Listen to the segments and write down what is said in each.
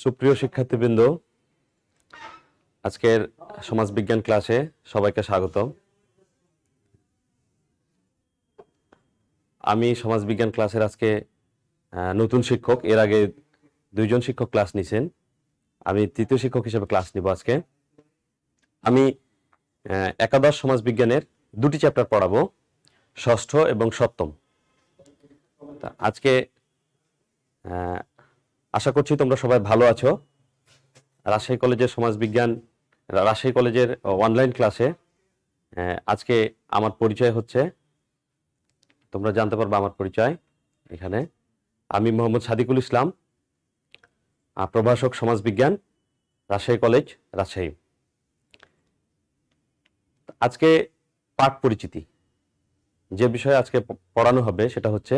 সুপ্রিয় শিক্ষার্থীবৃন্দ, আজকের সমাজবিজ্ঞান ক্লাসে সবাইকে স্বাগত। আমি সমাজবিজ্ঞান ক্লাসের আজকে নতুন শিক্ষক। এর আগে দুইজন শিক্ষক ক্লাস নিছেন, আমি তৃতীয় শিক্ষক হিসেবে ক্লাস নিব আজকে। আমি একাদশ সমাজবিজ্ঞানের দুটি চ্যাপ্টার পড়াবো, ষষ্ঠ এবং সপ্তম। আজকে আশা করছি তোমরা সবাই ভালো আছো। রাজশাহী কলেজের অনলাইন ক্লাসে আজকে আমার পরিচয় হচ্ছে, তোমরা জানতে পারবে আমার পরিচয় এখানে। আমি মোহাম্মদ সাদিকুল ইসলাম, প্রভাষক সমাজবিজ্ঞান, রাজশাহী কলেজ, রাজশাহী। আজকে পাঠ পরিচিতি যে বিষয়ে আজকে পড়ানো হবে সেটা হচ্ছে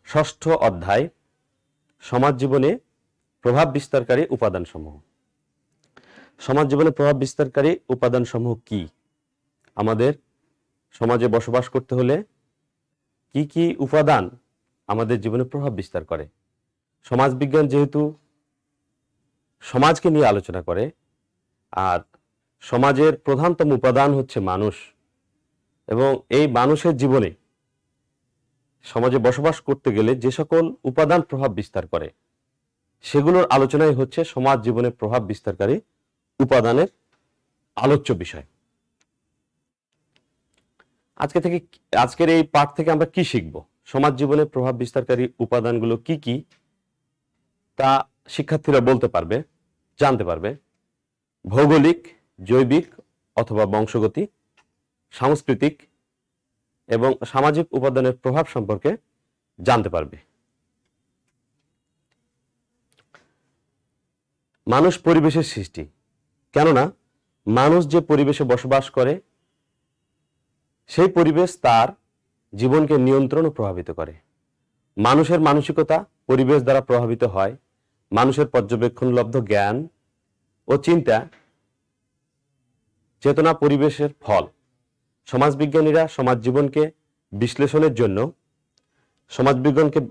ষষ্ঠ অধ্যায়, সমাজ জীবনে প্রভাব বিস্তারকারী উপাদানসমূহ। সমাজ জীবনে প্রভাব বিস্তারকারী উপাদানসমূহ কি? আমাদের সমাজে বসবাস করতে হলে কি কি উপাদান আমাদের জীবনে প্রভাব বিস্তার করে? সমাজবিজ্ঞান যেহেতু সমাজকে নিয়ে আলোচনা করে, আর সমাজের প্রধানতম উপাদান হচ্ছে মানুষ, এবং এই মানুষের জীবনে সমাজে বসবাস করতে গেলে যে সকল উপাদান প্রভাব বিস্তার করে সেগুলোর আলোচনাই হচ্ছে সমাজ জীবনে প্রভাব বিস্তারকারী উপাদানের আলোচ্য বিষয়। আজকের এই পাঠ থেকে আমরা কি শিখব? সমাজ জীবনে প্রভাব বিস্তারকারী উপাদানগুলো কি কি তা শিক্ষার্থীরা বলতে পারবে, জানতে পারবে। ভৌগোলিক, জৈবিক অথবা বংশগতি, সাংস্কৃতিক এবং সামাজিক উপাদানের প্রভাব সম্পর্কে জানতে পারবে। মানুষ পরিবেশের সৃষ্টি, কেননা মানুষ যে পরিবেশে বসবাস করে সেই পরিবেশ তার জীবনকে নিয়ন্ত্রণ ও প্রভাবিত করে। মানুষের মানসিকতা পরিবেশ দ্বারা প্রভাবিত হয়। মানুষের পর্যবেক্ষণলব্ধ জ্ঞান ও চিন্তা চেতনা পরিবেশের ফল। সমাজবিজ্ঞানীরা সমাজবিজ্ঞানকে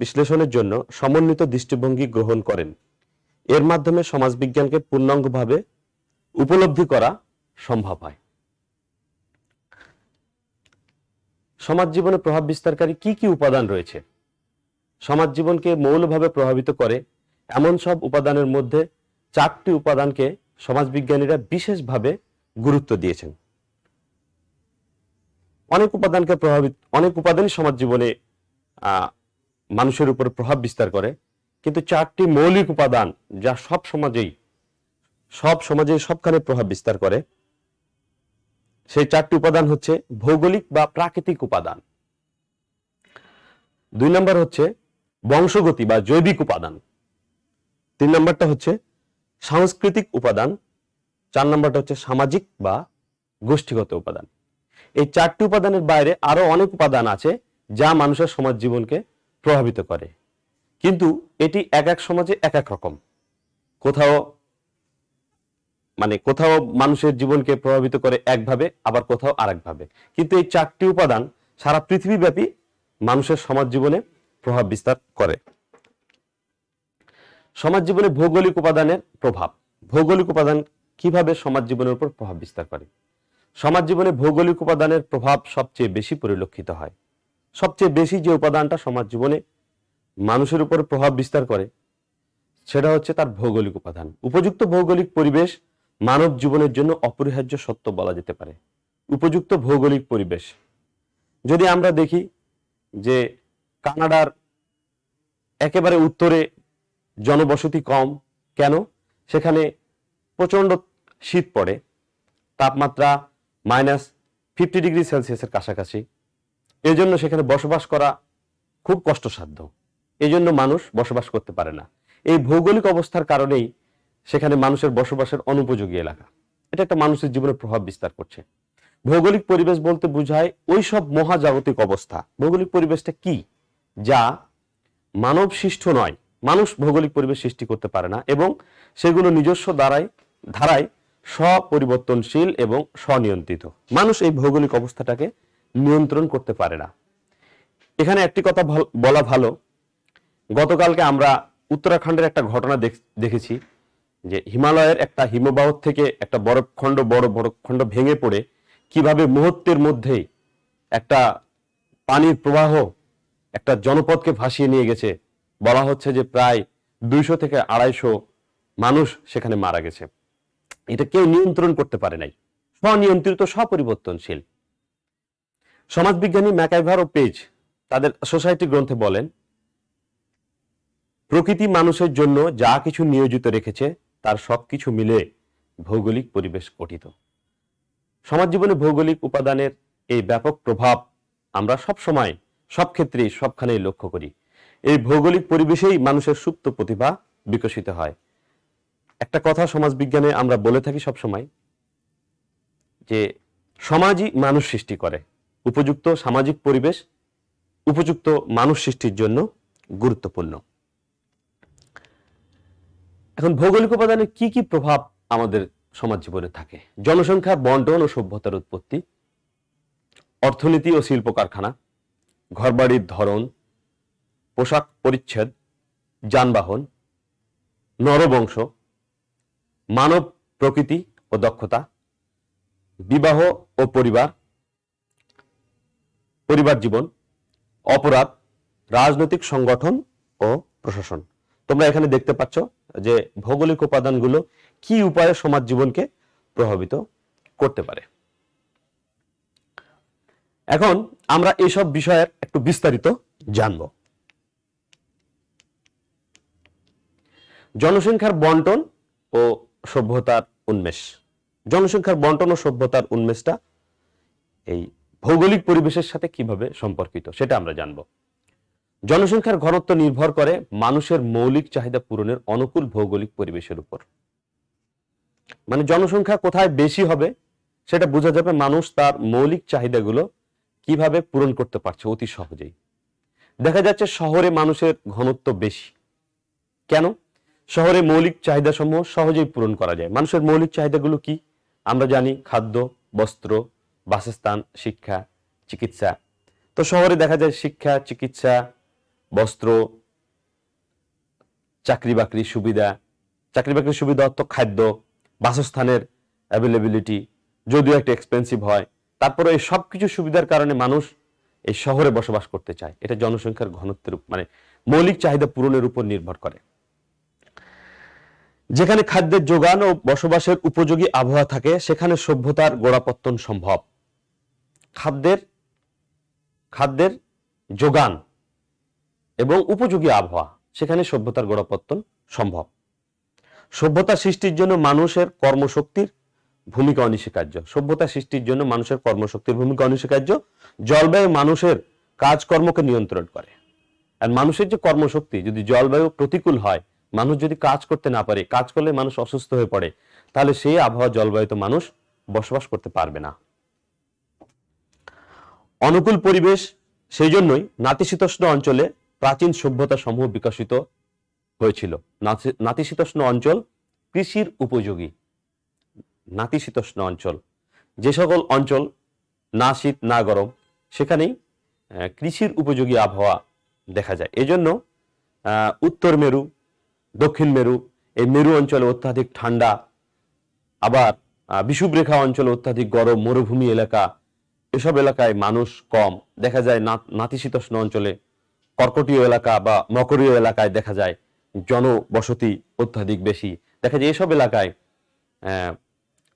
বিশ্লেষণের জন্য সমন্বিত দৃষ্টিভঙ্গি গ্রহণ করেন। এর মাধ্যমে সমাজবিজ্ঞানকে পূর্ণাঙ্গভাবে উপলব্ধি করা সম্ভব হয়। সমাজ জীবনে প্রভাব বিস্তারকারী কি কি উপাদান রয়েছে? সমাজ জীবনকে মৌলভাবে প্রভাবিত করে এমন সব উপাদানের মধ্যে 4টি উপাদানকে সমাজবিজ্ঞানীরা বিশেষভাবে গুরুত্ব দিয়েছেন। অনেক উপাদানই সমাজ জীবনে মানুষের উপর প্রভাব বিস্তার করে, কিন্তু 4টি মৌলিক উপাদান যা সব সমাজে সবখানে প্রভাব বিস্তার করে, সেই 4টি উপাদান হচ্ছে ভৌগোলিক বা প্রাকৃতিক উপাদান, 2 নম্বর হচ্ছে বংশগতি বা জৈবিক উপাদান, 3 নম্বরটা হচ্ছে সাংস্কৃতিক উপাদান, 4 নম্বরটা হচ্ছে সামাজিক বা গোষ্ঠীগত উপাদান। এই 4টি উপাদানের বাইরে আরো অনেক উপাদান আছে যা মানুষের সমাজ জীবনকে প্রভাবিত করে, কিন্তু এটি এক এক সমাজে এক এক রকম। কোথাও মানুষের জীবনকে প্রভাবিত করে একভাবে, আবার কোথাও আরেকভাবে। কিন্তু এই 4টি উপাদান সারা পৃথিবীব্যাপী মানুষের সমাজ জীবনে প্রভাব বিস্তার করে। সমাজ জীবনে ভৌগোলিক উপাদানের প্রভাব। ভৌগোলিক উপাদান কিভাবে সমাজ জীবনের উপর প্রভাব বিস্তার করে? সমাজ জীবনে ভৌগোলিক উপাদানের প্রভাব সবচেয়ে বেশি পরিলক্ষিত হয়। সবচেয়ে বেশি যে উপাদানটা সমাজ জীবনে মানুষের উপর প্রভাব বিস্তার করে সেটা হচ্ছে তার ভৌগোলিক উপাদান। উপযুক্ত ভৌগোলিক পরিবেশ মানব জীবনের জন্য অপরিহার্য সত্য বলা যেতে পারে। উপযুক্ত ভৌগোলিক পরিবেশ, যদি আমরা দেখি যে কানাডার একেবারে উত্তরে জনবসতি কম, কেন? সেখানে প্রচন্ড শীত পড়ে, তাপমাত্রা -50°C কাছাকাছি। এই জন্য সেখানে বসবাস করা খুব কষ্টসাধ্য, এই জন্য মানুষ বসবাস করতে পারে না। এই ভৌগোলিক অবস্থার কারণেই সেখানে মানুষের বসবাসের অনুপযোগী এলাকা। এটা একটা মানুষের জীবনে প্রভাব বিস্তার করছে। ভৌগোলিক পরিবেশ বলতে বোঝায় ওই সব মহাজাগতিক অবস্থা। ভৌগোলিক পরিবেশটা কি? যা মানব সৃষ্ট নয়, মানুষ ভৌগোলিক পরিবেশ সৃষ্টি করতে পারে না, এবং সেগুলো নিজস্ব ধারায় স্বপরিবর্তনশীল এবং স্বনিয়ন্ত্রিত। মানুষ এই ভৌগোলিক অবস্থাটাকে নিয়ন্ত্রণ করতে পারে না। এখানে একটি কথা বলা ভালো, গতকালকে আমরা উত্তরাখণ্ডের একটা ঘটনা দেখেছি যে হিমালয়ের একটা হিমবাহ থেকে একটা বড় বরফখণ্ড ভেঙে পড়ে কিভাবে মুহূর্তের মধ্যেই একটা পানির প্রবাহ একটা জনপদকে ভাসিয়ে নিয়ে গেছে। বলা হচ্ছে যে প্রায় 200 থেকে 250 মানুষ সেখানে মারা গেছে। এটা কেউ নিয়ন্ত্রণ করতে পারে নাই, স্বনিয়ন্ত্রিত, স্বপরিবর্তনশীল। সমাজবিজ্ঞানী ম্যাকাইভার ও পেজ তাদের সোসাইটি গ্রন্থে বলেন, প্রকৃতি মানুষের জন্য যা কিছু নিয়োজিত রেখেছে তার সবকিছু মিলে ভৌগোলিক পরিবেশ গঠিত। সমাজ জীবনে ভৌগোলিক উপাদানের এই ব্যাপক প্রভাব আমরা সব সময়, সব ক্ষেত্রেই, সবখানেই লক্ষ্য করি। এই ভৌগোলিক পরিবেশেই মানুষের সুপ্ত প্রতিভা বিকশিত হয়। একটা কথা সমাজবিজ্ঞানে আমরা বলে থাকি সব সময়, যে সমাজই মানুষ সৃষ্টি করে। উপযুক্ত সামাজিক পরিবেশ উপযুক্ত মানুষ সৃষ্টির জন্য গুরুত্বপূর্ণ। এখন ভৌগোলিক উপাদানের কি কি প্রভাব আমাদের সমাজ জীবনে থাকে? জনসংখ্যার বন্টন ও সভ্যতার উৎপত্তি, অর্থনীতি ও শিল্প কারখানা, ঘরবাড়ির ধরন, পোশাক পরিচ্ছদ, যানবাহন, নরবংশ, মানব প্রকৃতি ও দক্ষতা, বিবাহ ও পরিবার জীবন, অপরাধ, রাজনৈতিক সংগঠন ও প্রশাসন। তোমরা এখানে দেখতে পাচ্ছ যে ভৌগোলিক উপাদানগুলো কি উপায়ে সমাজ জীবনকে প্রভাবিত করতে পারে। এখন আমরা এইসব বিষয়ের একটু বিস্তারিত জানব। জনসংখ্যার বন্টন ও সভ্যতার উন্মেষ। জনসংখ্যার বন্টন ও সভ্যতার উন্মেষটা এই ভৌগোলিক পরিবেশের সাথে কিভাবে সম্পর্কিত সেটা আমরা জানব। জনসংখ্যার ঘনত্ব নির্ভর করে মানুষের মৌলিক চাহিদা পূরণের অনুকূল ভৌগোলিক পরিবেশের উপর। মানে জনসংখ্যা কোথায় বেশি হবে সেটা বোঝা যাবে মানুষ তার মৌলিক চাহিদাগুলো কিভাবে পূরণ করতে পারছে অতি সহজেই। দেখা যাচ্ছে শহরে মানুষের ঘনত্ব বেশি। কেন? শহরে মৌলিক চাহিদা সমূহ সহজেই পূরণ করা যায়। মানুষের মৌলিক চাহিদাগুলো কি আমরা জানি, খাদ্য, বস্ত্র, বাসস্থান, শিক্ষা, চিকিৎসা। তো শহরে দেখা যায় শিক্ষা, চিকিৎসা, বস্ত্র, চাকরি বাকরির সুবিধা অর্থ খাদ্য, বাসস্থানের অ্যাভেলেবিলিটি যদিও একটা এক্সপেন্সিভ হয়, তারপরে এই সবকিছু সুবিধার কারণে মানুষ এই শহরে বসবাস করতে চায়। এটা জনসংখ্যার ঘনত্বের মানে মৌলিক চাহিদা পূরণের উপর নির্ভর করে। যেখানে খাদ্যের যোগান ও বসবাসের উপযোগী আবহাওয়া থাকে সেখানে সভ্যতার গোড়াপত্তন সম্ভব। খাদ্যের যোগান এবং উপযোগী আবহাওয়া, সেখানে সভ্যতার গোড়াপত্তন সম্ভব। সভ্যতা সৃষ্টির জন্য মানুষের কর্মশক্তির ভূমিকা অনস্বীকার্য। সভ্যতা সৃষ্টির জন্য মানুষের কর্মশক্তির ভূমিকা অনস্বীকার্য। জলবায়ু মানুষের কাজকর্মকে নিয়ন্ত্রণ করে। আর মানুষের যে কর্মশক্তি, যদি জলবায়ু প্রতিকূল হয়, মানুষ যদি কাজ করতে না পারে, কাজ করলে মানুষ অসুস্থ হয়ে পড়ে, তাহলে সেই আবহাওয়া জলবায়ুতে মানুষ বসবাস করতে পারবে না। অনুকূল পরিবেশ, সেই জন্যই নাতিশীতোষ্ণ অঞ্চলে প্রাচীন সভ্যতা সমূহ বিকশিত হয়েছিল। নাতিশীতোষ্ণ অঞ্চল কৃষির উপযোগী। নাতিশীতোষ্ণ অঞ্চল, যে সকল অঞ্চল না শীত না গরম, সেখানেই কৃষির উপযোগী আবহাওয়া দেখা যায়। এজন্য উত্তর মেরু, দক্ষিণ মেরু, এই মেরু অঞ্চলে অত্যাধিক ঠান্ডা, আবার বিষুবরেখা অঞ্চলে অত্যাধিক গরম, মরুভূমি এলাকা, এসব এলাকায় মানুষ কম দেখা যায়। নাতিশীতোষ্ণ অঞ্চলে কর্কটীয় এলাকা বা মকরীয় এলাকায় দেখা যায় জনবসতি অত্যাধিক বেশি। দেখা যায় এসব এলাকায়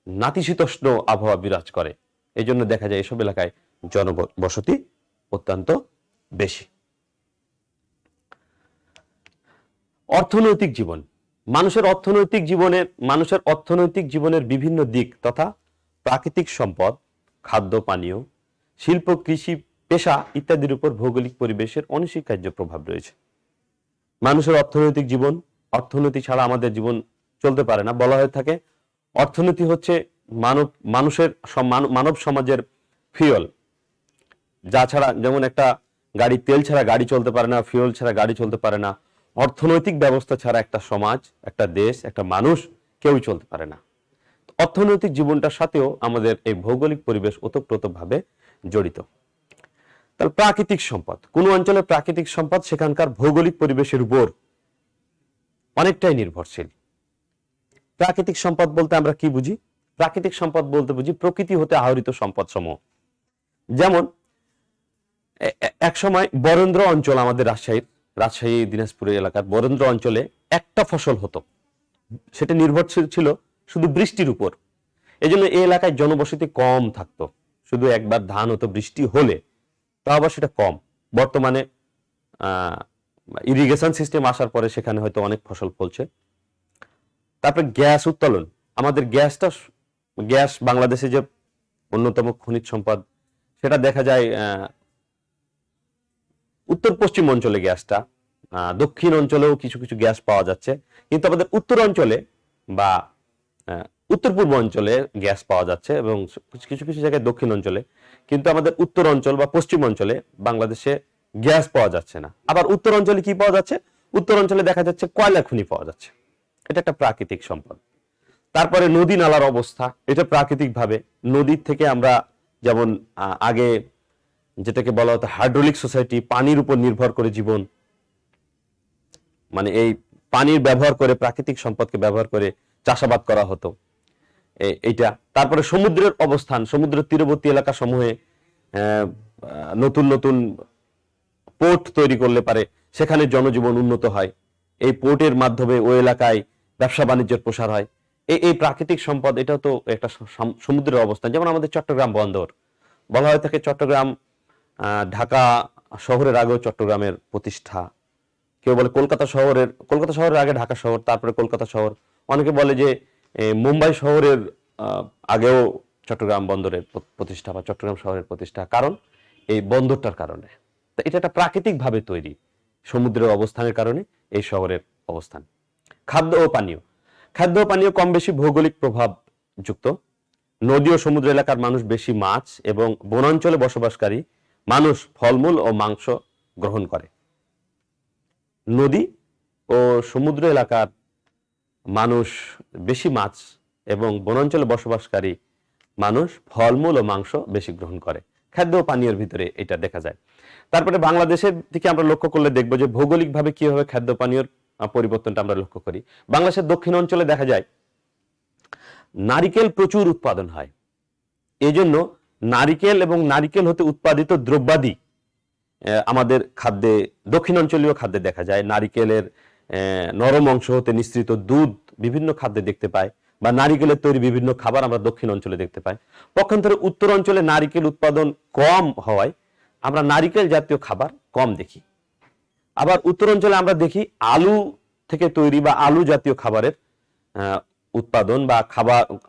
নাতিশীতোষ্ণ আবহাওয়া বিরাজ করে। এই জন্য দেখা যায় এসব এলাকায় জনবসতি অত্যন্ত বেশি। অর্থনৈতিক জীবন। মানুষের অর্থনৈতিক জীবনের বিভিন্ন দিক তথা প্রাকৃতিক সম্পদ, খাদ্য পানীয়, শিল্প, কৃষি, পেশা ইত্যাদির উপর ভৌগোলিক পরিবেশের অনস্বীকার্য প্রভাব রয়েছে। মানুষের অর্থনৈতিক জীবন, অর্থনীতি ছাড়া আমাদের জীবন চলতে পারে না। বলা হয়ে থাকে অর্থনীতি হচ্ছে মানব সমাজের ফিউল। যা ছাড়া, যেমন একটা গাড়ি তেল ছাড়া গাড়ি চলতে পারে না, ফিউল ছাড়া গাড়ি চলতে পারে না, অর্থনৈতিক ব্যবস্থা ছাড়া একটা সমাজ, একটা দেশ, একটা মানুষ কেউই চলতে পারে না। অর্থনৈতিক জীবনটার সাথেও আমাদের এই ভৌগোলিক পরিবেশ ওতপ্রোতভাবে জড়িত। তাহলে প্রাকৃতিক সম্পদ, কোন অঞ্চলের প্রাকৃতিক সম্পদ সেখানকার ভৌগোলিক পরিবেশের উপর অনেকটাই নির্ভরশীল। প্রাকৃতিক সম্পদ বলতে আমরা কি বুঝি? প্রাকৃতিক সম্পদ বলতে বুঝি প্রকৃতি হতে আহরিত সম্পদ সমূহ। যেমন এক সময় বরেন্দ্র অঞ্চল, আমাদের রাজশাহী দিনাজপুরের এলাকার বরেন্দ্র অঞ্চলে একটা ফসল হতো, সেটা নির্ভরশীল ছিল শুধু বৃষ্টির উপর। এই জন্য এই এলাকায় জনবসতি কম থাকতো, শুধু একবার ধান হতো বৃষ্টি হলে, তা আবার সেটা কম। বর্তমানে ইরিগেশন সিস্টেম আসার পরে সেখানে হয়তো অনেক ফসল ফলছে। তারপরে গ্যাস উত্তোলন, আমাদের গ্যাস বাংলাদেশে যে অন্যতম খনিজ সম্পদ, সেটা দেখা যায় উত্তর পশ্চিম অঞ্চলে গ্যাসটা, দক্ষিণ অঞ্চলেও কিছু কিছু গ্যাস পাওয়া যাচ্ছে, কিন্তু আমাদের উত্তর অঞ্চলে বা উত্তর পূর্ব অঞ্চলে গ্যাস পাওয়া যাচ্ছে এবং কিছু কিছু জায়গায় দক্ষিণ অঞ্চলে, কিন্তু আমাদের উত্তর অঞ্চল বা পশ্চিম অঞ্চলে বাংলাদেশে গ্যাস পাওয়া যাচ্ছে না। আবার উত্তর অঞ্চলে কি পাওয়া যাচ্ছে? উত্তর অঞ্চলে দেখা যাচ্ছে কয়লা খনি পাওয়া যাচ্ছে। এটা একটা প্রাকৃতিক সম্পদ। তারপরে নদী নালার অবস্থা, এটা প্রাকৃতিক ভাবে নদীর থেকে আমরা যেমন আগে যেটাকে বলা হতো হাইড্রোলিক সোসাইটি, পানির উপর নির্ভর করে জীবন, মানে এই পানির ব্যবহার করে, প্রাকৃতিক সম্পদকে ব্যবহার করে চাষাবাদ করা হতো এইটা। তারপরে সমুদ্রের অবস্থান, সমুদ্রের তীরবর্তী এলাকা সমূহে নতুন নতুন পোর্ট তৈরি করলে পারে সেখানে জনজীবন উন্নত হয়, এই পোর্টের মাধ্যমে ওই এলাকায় ব্যবসা বাণিজ্যের প্রসার হয়। এই প্রাকৃতিক সম্পদ, এটাও তো একটা সমুদ্রের অবস্থান। যেমন আমাদের চট্টগ্রাম বন্দর, বলা হয়ে থাকে চট্টগ্রাম ঢাকা শহরের আগেও চট্টগ্রামের প্রতিষ্ঠা, কেউ বলে কলকাতা শহরের আগে ঢাকা শহর, তারপরে কলকাতা শহর। অনেকে বলে যে মুম্বাই শহরের আগেও চট্টগ্রাম বন্দরের প্রতিষ্ঠা বা চট্টগ্রাম শহরের প্রতিষ্ঠা, কারণ এই বন্দরটার কারণে। তো এটা একটা প্রাকৃতিক ভাবে তৈরি, সমুদ্রের অবস্থানের কারণে এই শহরের অবস্থান। খাদ্য ও পানীয় কম বেশি ভৌগোলিক প্রভাব যুক্ত। নদী ও সমুদ্র এলাকার মানুষ বেশি মাছ এবং বনাঞ্চলে বসবাসকারী মানুষ ফলমূল ও মাংস গ্রহণ করে। নদী ও সমুদ্র এলাকার মানুষ বেশি মাছ এবং বনাঞ্চলে বসবাসকারী মানুষ ফলমূল ও মাংস বেশি গ্রহণ করে। খাদ্য ও পানীয়ের ভিতরে এটা দেখা যায়। তারপরে বাংলাদেশের দিকে আমরা লক্ষ্য করলে দেখবো যে ভৌগোলিকভাবে কিভাবে খাদ্য পানীয়র পরিবর্তনটা আমরা লক্ষ্য করি। বাংলাদেশের দক্ষিণ অঞ্চলে দেখা যায় নারিকেল প্রচুর উৎপাদন হয়, এই জন্য নারিকেল এবং নারিকেল হতে উৎপাদিত দ্রব্যাদি আমাদের খাদ্যে, দক্ষিণ অঞ্চলীয় খাদ্যে দেখা যায়। নারিকেলের নরম অংশ হতে নিঃসৃত দুধ বিভিন্ন খাদ্যে দেখতে পাই, বা নারিকেলের তৈরি বিভিন্ন খাবার আমরা দক্ষিণ অঞ্চলে দেখতে পাই। পক্ষান্তরে উত্তর অঞ্চলে নারিকেল উৎপাদন কম হওয়ায় আমরা নারিকেল জাতীয় খাবার কম দেখি। আবার উত্তর অঞ্চলে আমরা দেখি আলু থেকে তৈরি বা আলু জাতীয় খাবারের উৎপাদন বা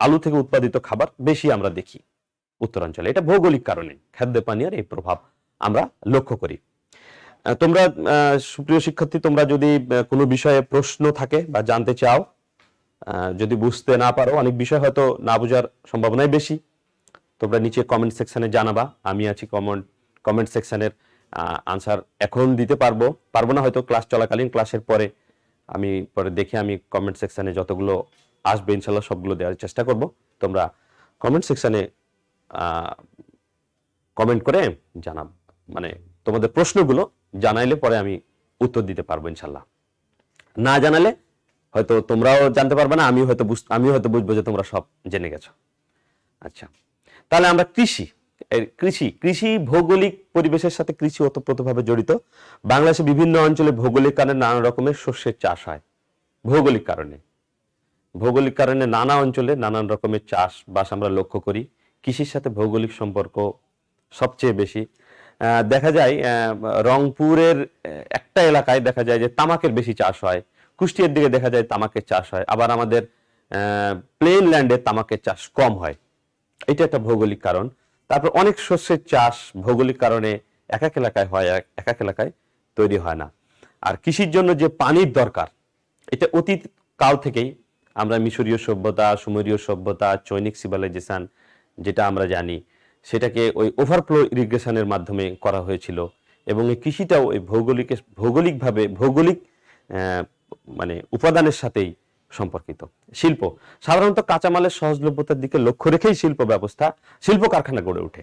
আলু থেকে উৎপাদিত খাবার বেশি আমরা দেখি উত্তরাঞ্চলে। এটা ভৌগোলিক কারণে খাদ্য পানীয়ের এই প্রভাব আমরা লক্ষ্য করি। তোমরা সুপ্রিয় শিক্ষার্থী, তোমরা যদি কোনো বিষয়ে প্রশ্ন থাকে বা জানতে চাও, যদি বুঝতে না পারো, অনেক বিষয় হয়তো না বোঝার সম্ভাবনাই বেশি, তোমরা নিচে কমেন্ট সেকশনে জানাবা। আমি আছি কমেন্ট সেকশনের আনসার এখন দিতে পারবো না হয়তো ক্লাস চলাকালীন, ক্লাসের পরে আমি দেখে আমি কমেন্ট সেকশনে যতগুলো আসবে ইনশাল্লাহ সবগুলো দেওয়ার চেষ্টা করব। তোমরা কমেন্ট সেকশনে কমেন্ট করে জানাব, মানে তোমাদের প্রশ্নগুলো জানাইলে পরে আমি উত্তর দিতে পারবো ইনশাল্লাহ। না জানালে হয়তো তোমরাও জানতে পারবে না, আমিও হয়তো বুঝবো যে তোমরা সব জেনে গেছো। আচ্ছা, তাহলে আমরা কৃষি ভৌগোলিক পরিবেশের সাথে কৃষি ওতপ্রোতভাবে জড়িত। বাংলাদেশে বিভিন্ন অঞ্চলে ভৌগোলিক কারণে নানা রকমের শস্যের চাষ হয়। ভৌগোলিক কারণে নানা অঞ্চলে নানান রকমের চাষবাস আমরা লক্ষ্য করি। কৃষির সাথে ভৌগোলিক সম্পর্ক সবচেয়ে বেশি দেখা যায়। রংপুরের একটা এলাকায় দেখা যায় যে তামাকের বেশি চাষ হয়, কুষ্টিয়ার দিকে দেখা যায় তামাকের চাষ হয়, আবার আমাদের প্লেন ল্যান্ডে তামাকের চাষ কম হয়। এটা একটা ভৌগোলিক কারণ। তারপর অনেক শস্যের চাষ ভৌগোলিক কারণে এক এক এলাকায় হয়, এক এক এলাকায় তৈরি হয় না। আর কৃষির জন্য যে পানির দরকার, এটা অতীত কাল থেকেই আমরা মিশরীয় সভ্যতা, সুমেরীয় সভ্যতা, চৈনিক সিভিলাইজেশন যেটা আমরা জানি, সেটাকে ওই ওভারফ্লো ইরিগেশনের মাধ্যমে করা হয়েছিল। এবং এই কৃষিটাও ওই ভৌগোলিক মানে উপাদানের সাথেই সম্পর্কিত। শিল্প সাধারণত কাঁচামালের সহজলভ্যতার দিকে লক্ষ্য রেখেই শিল্প কারখানা গড়ে ওঠে।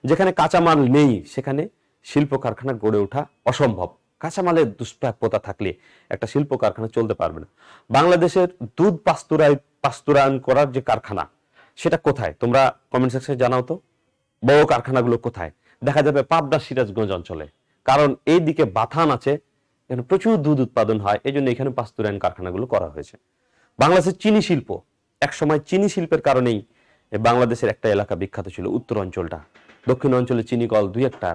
যেখানে কাঁচামাল নেই সেখানে শিল্প কারখানা গড়ে ওঠা অসম্ভব। কাঁচামালের দুষ্প্রাপ্যতা থাকলে একটা শিল্প কারখানা চলতে পারবে না। বাংলাদেশের দুধ বাস্তবায়ন করার যে কারখানা, সেটা কোথায়? তোমরা কমেন্ট সেকশনে জানাও তো, বড় কারখানাগুলো কোথায়? দেখা যাবে পাবনা সিরাজগঞ্জ অঞ্চলে, কারণ এই দিকে বাথান আছে, এখানে প্রচুর দুধ উৎপাদন হয়, এই জন্য এখানে বাস্তবায়ন কারখানাগুলো করা হয়েছে। বাংলাদেশের চিনি শিল্প, এক সময় চিনি শিল্পের কারণেই বাংলাদেশের একটা এলাকা বিখ্যাত ছিল, উত্তর অঞ্চলটা। দক্ষিণ অঞ্চলে চিনি কল দুই একটা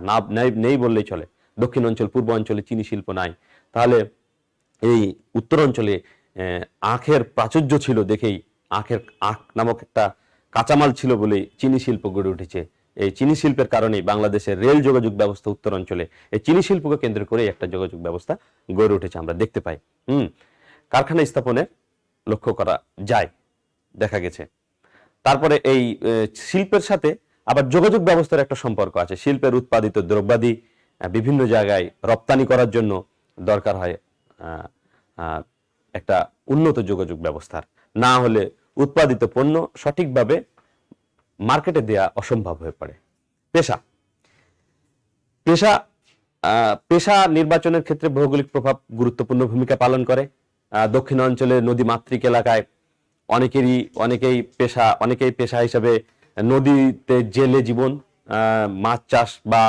নেই বললেই চলে, দক্ষিণ অঞ্চল পূর্ব অঞ্চলে চিনি শিল্প নাই। তাহলে এই উত্তর অঞ্চলে আখের প্রাচুর্য ছিল দেখেই, আখ নামক একটা কাঁচামাল ছিল বলেই চিনি শিল্প গড়ে উঠেছে। এই চিনি শিল্পের কারণেই বাংলাদেশের রেল যোগাযোগ ব্যবস্থা উত্তর অঞ্চলে এই চিনি শিল্পকে কেন্দ্র করে একটা যোগাযোগ ব্যবস্থা গড়ে উঠেছে, আমরা দেখতে পাই। কারখানা স্থাপনে লক্ষ্য করা যায়, দেখা গেছে। তারপরে এই শিল্পের সাথে আবার যোগাযোগ ব্যবস্থার একটা সম্পর্ক আছে। শিল্পের উৎপাদিত দ্রব্যাদি বিভিন্ন জায়গায় রপ্তানি করার জন্য দরকার হয় একটা উন্নত যোগাযোগ ব্যবস্থার, না হলে উৎপাদিত পণ্য সঠিকভাবে মার্কেটে দেয়া অসম্ভব হয়ে পড়ে। পেশা পেশা পেশা নির্বাচনের ক্ষেত্রে ভৌগোলিক প্রভাব গুরুত্বপূর্ণ ভূমিকা পালন করে। দক্ষিণ অঞ্চলের নদী মাতৃক এলাকায় অনেকেই পেশা হিসেবে নদীতে জেলে জীবন, মাছ চাষ বা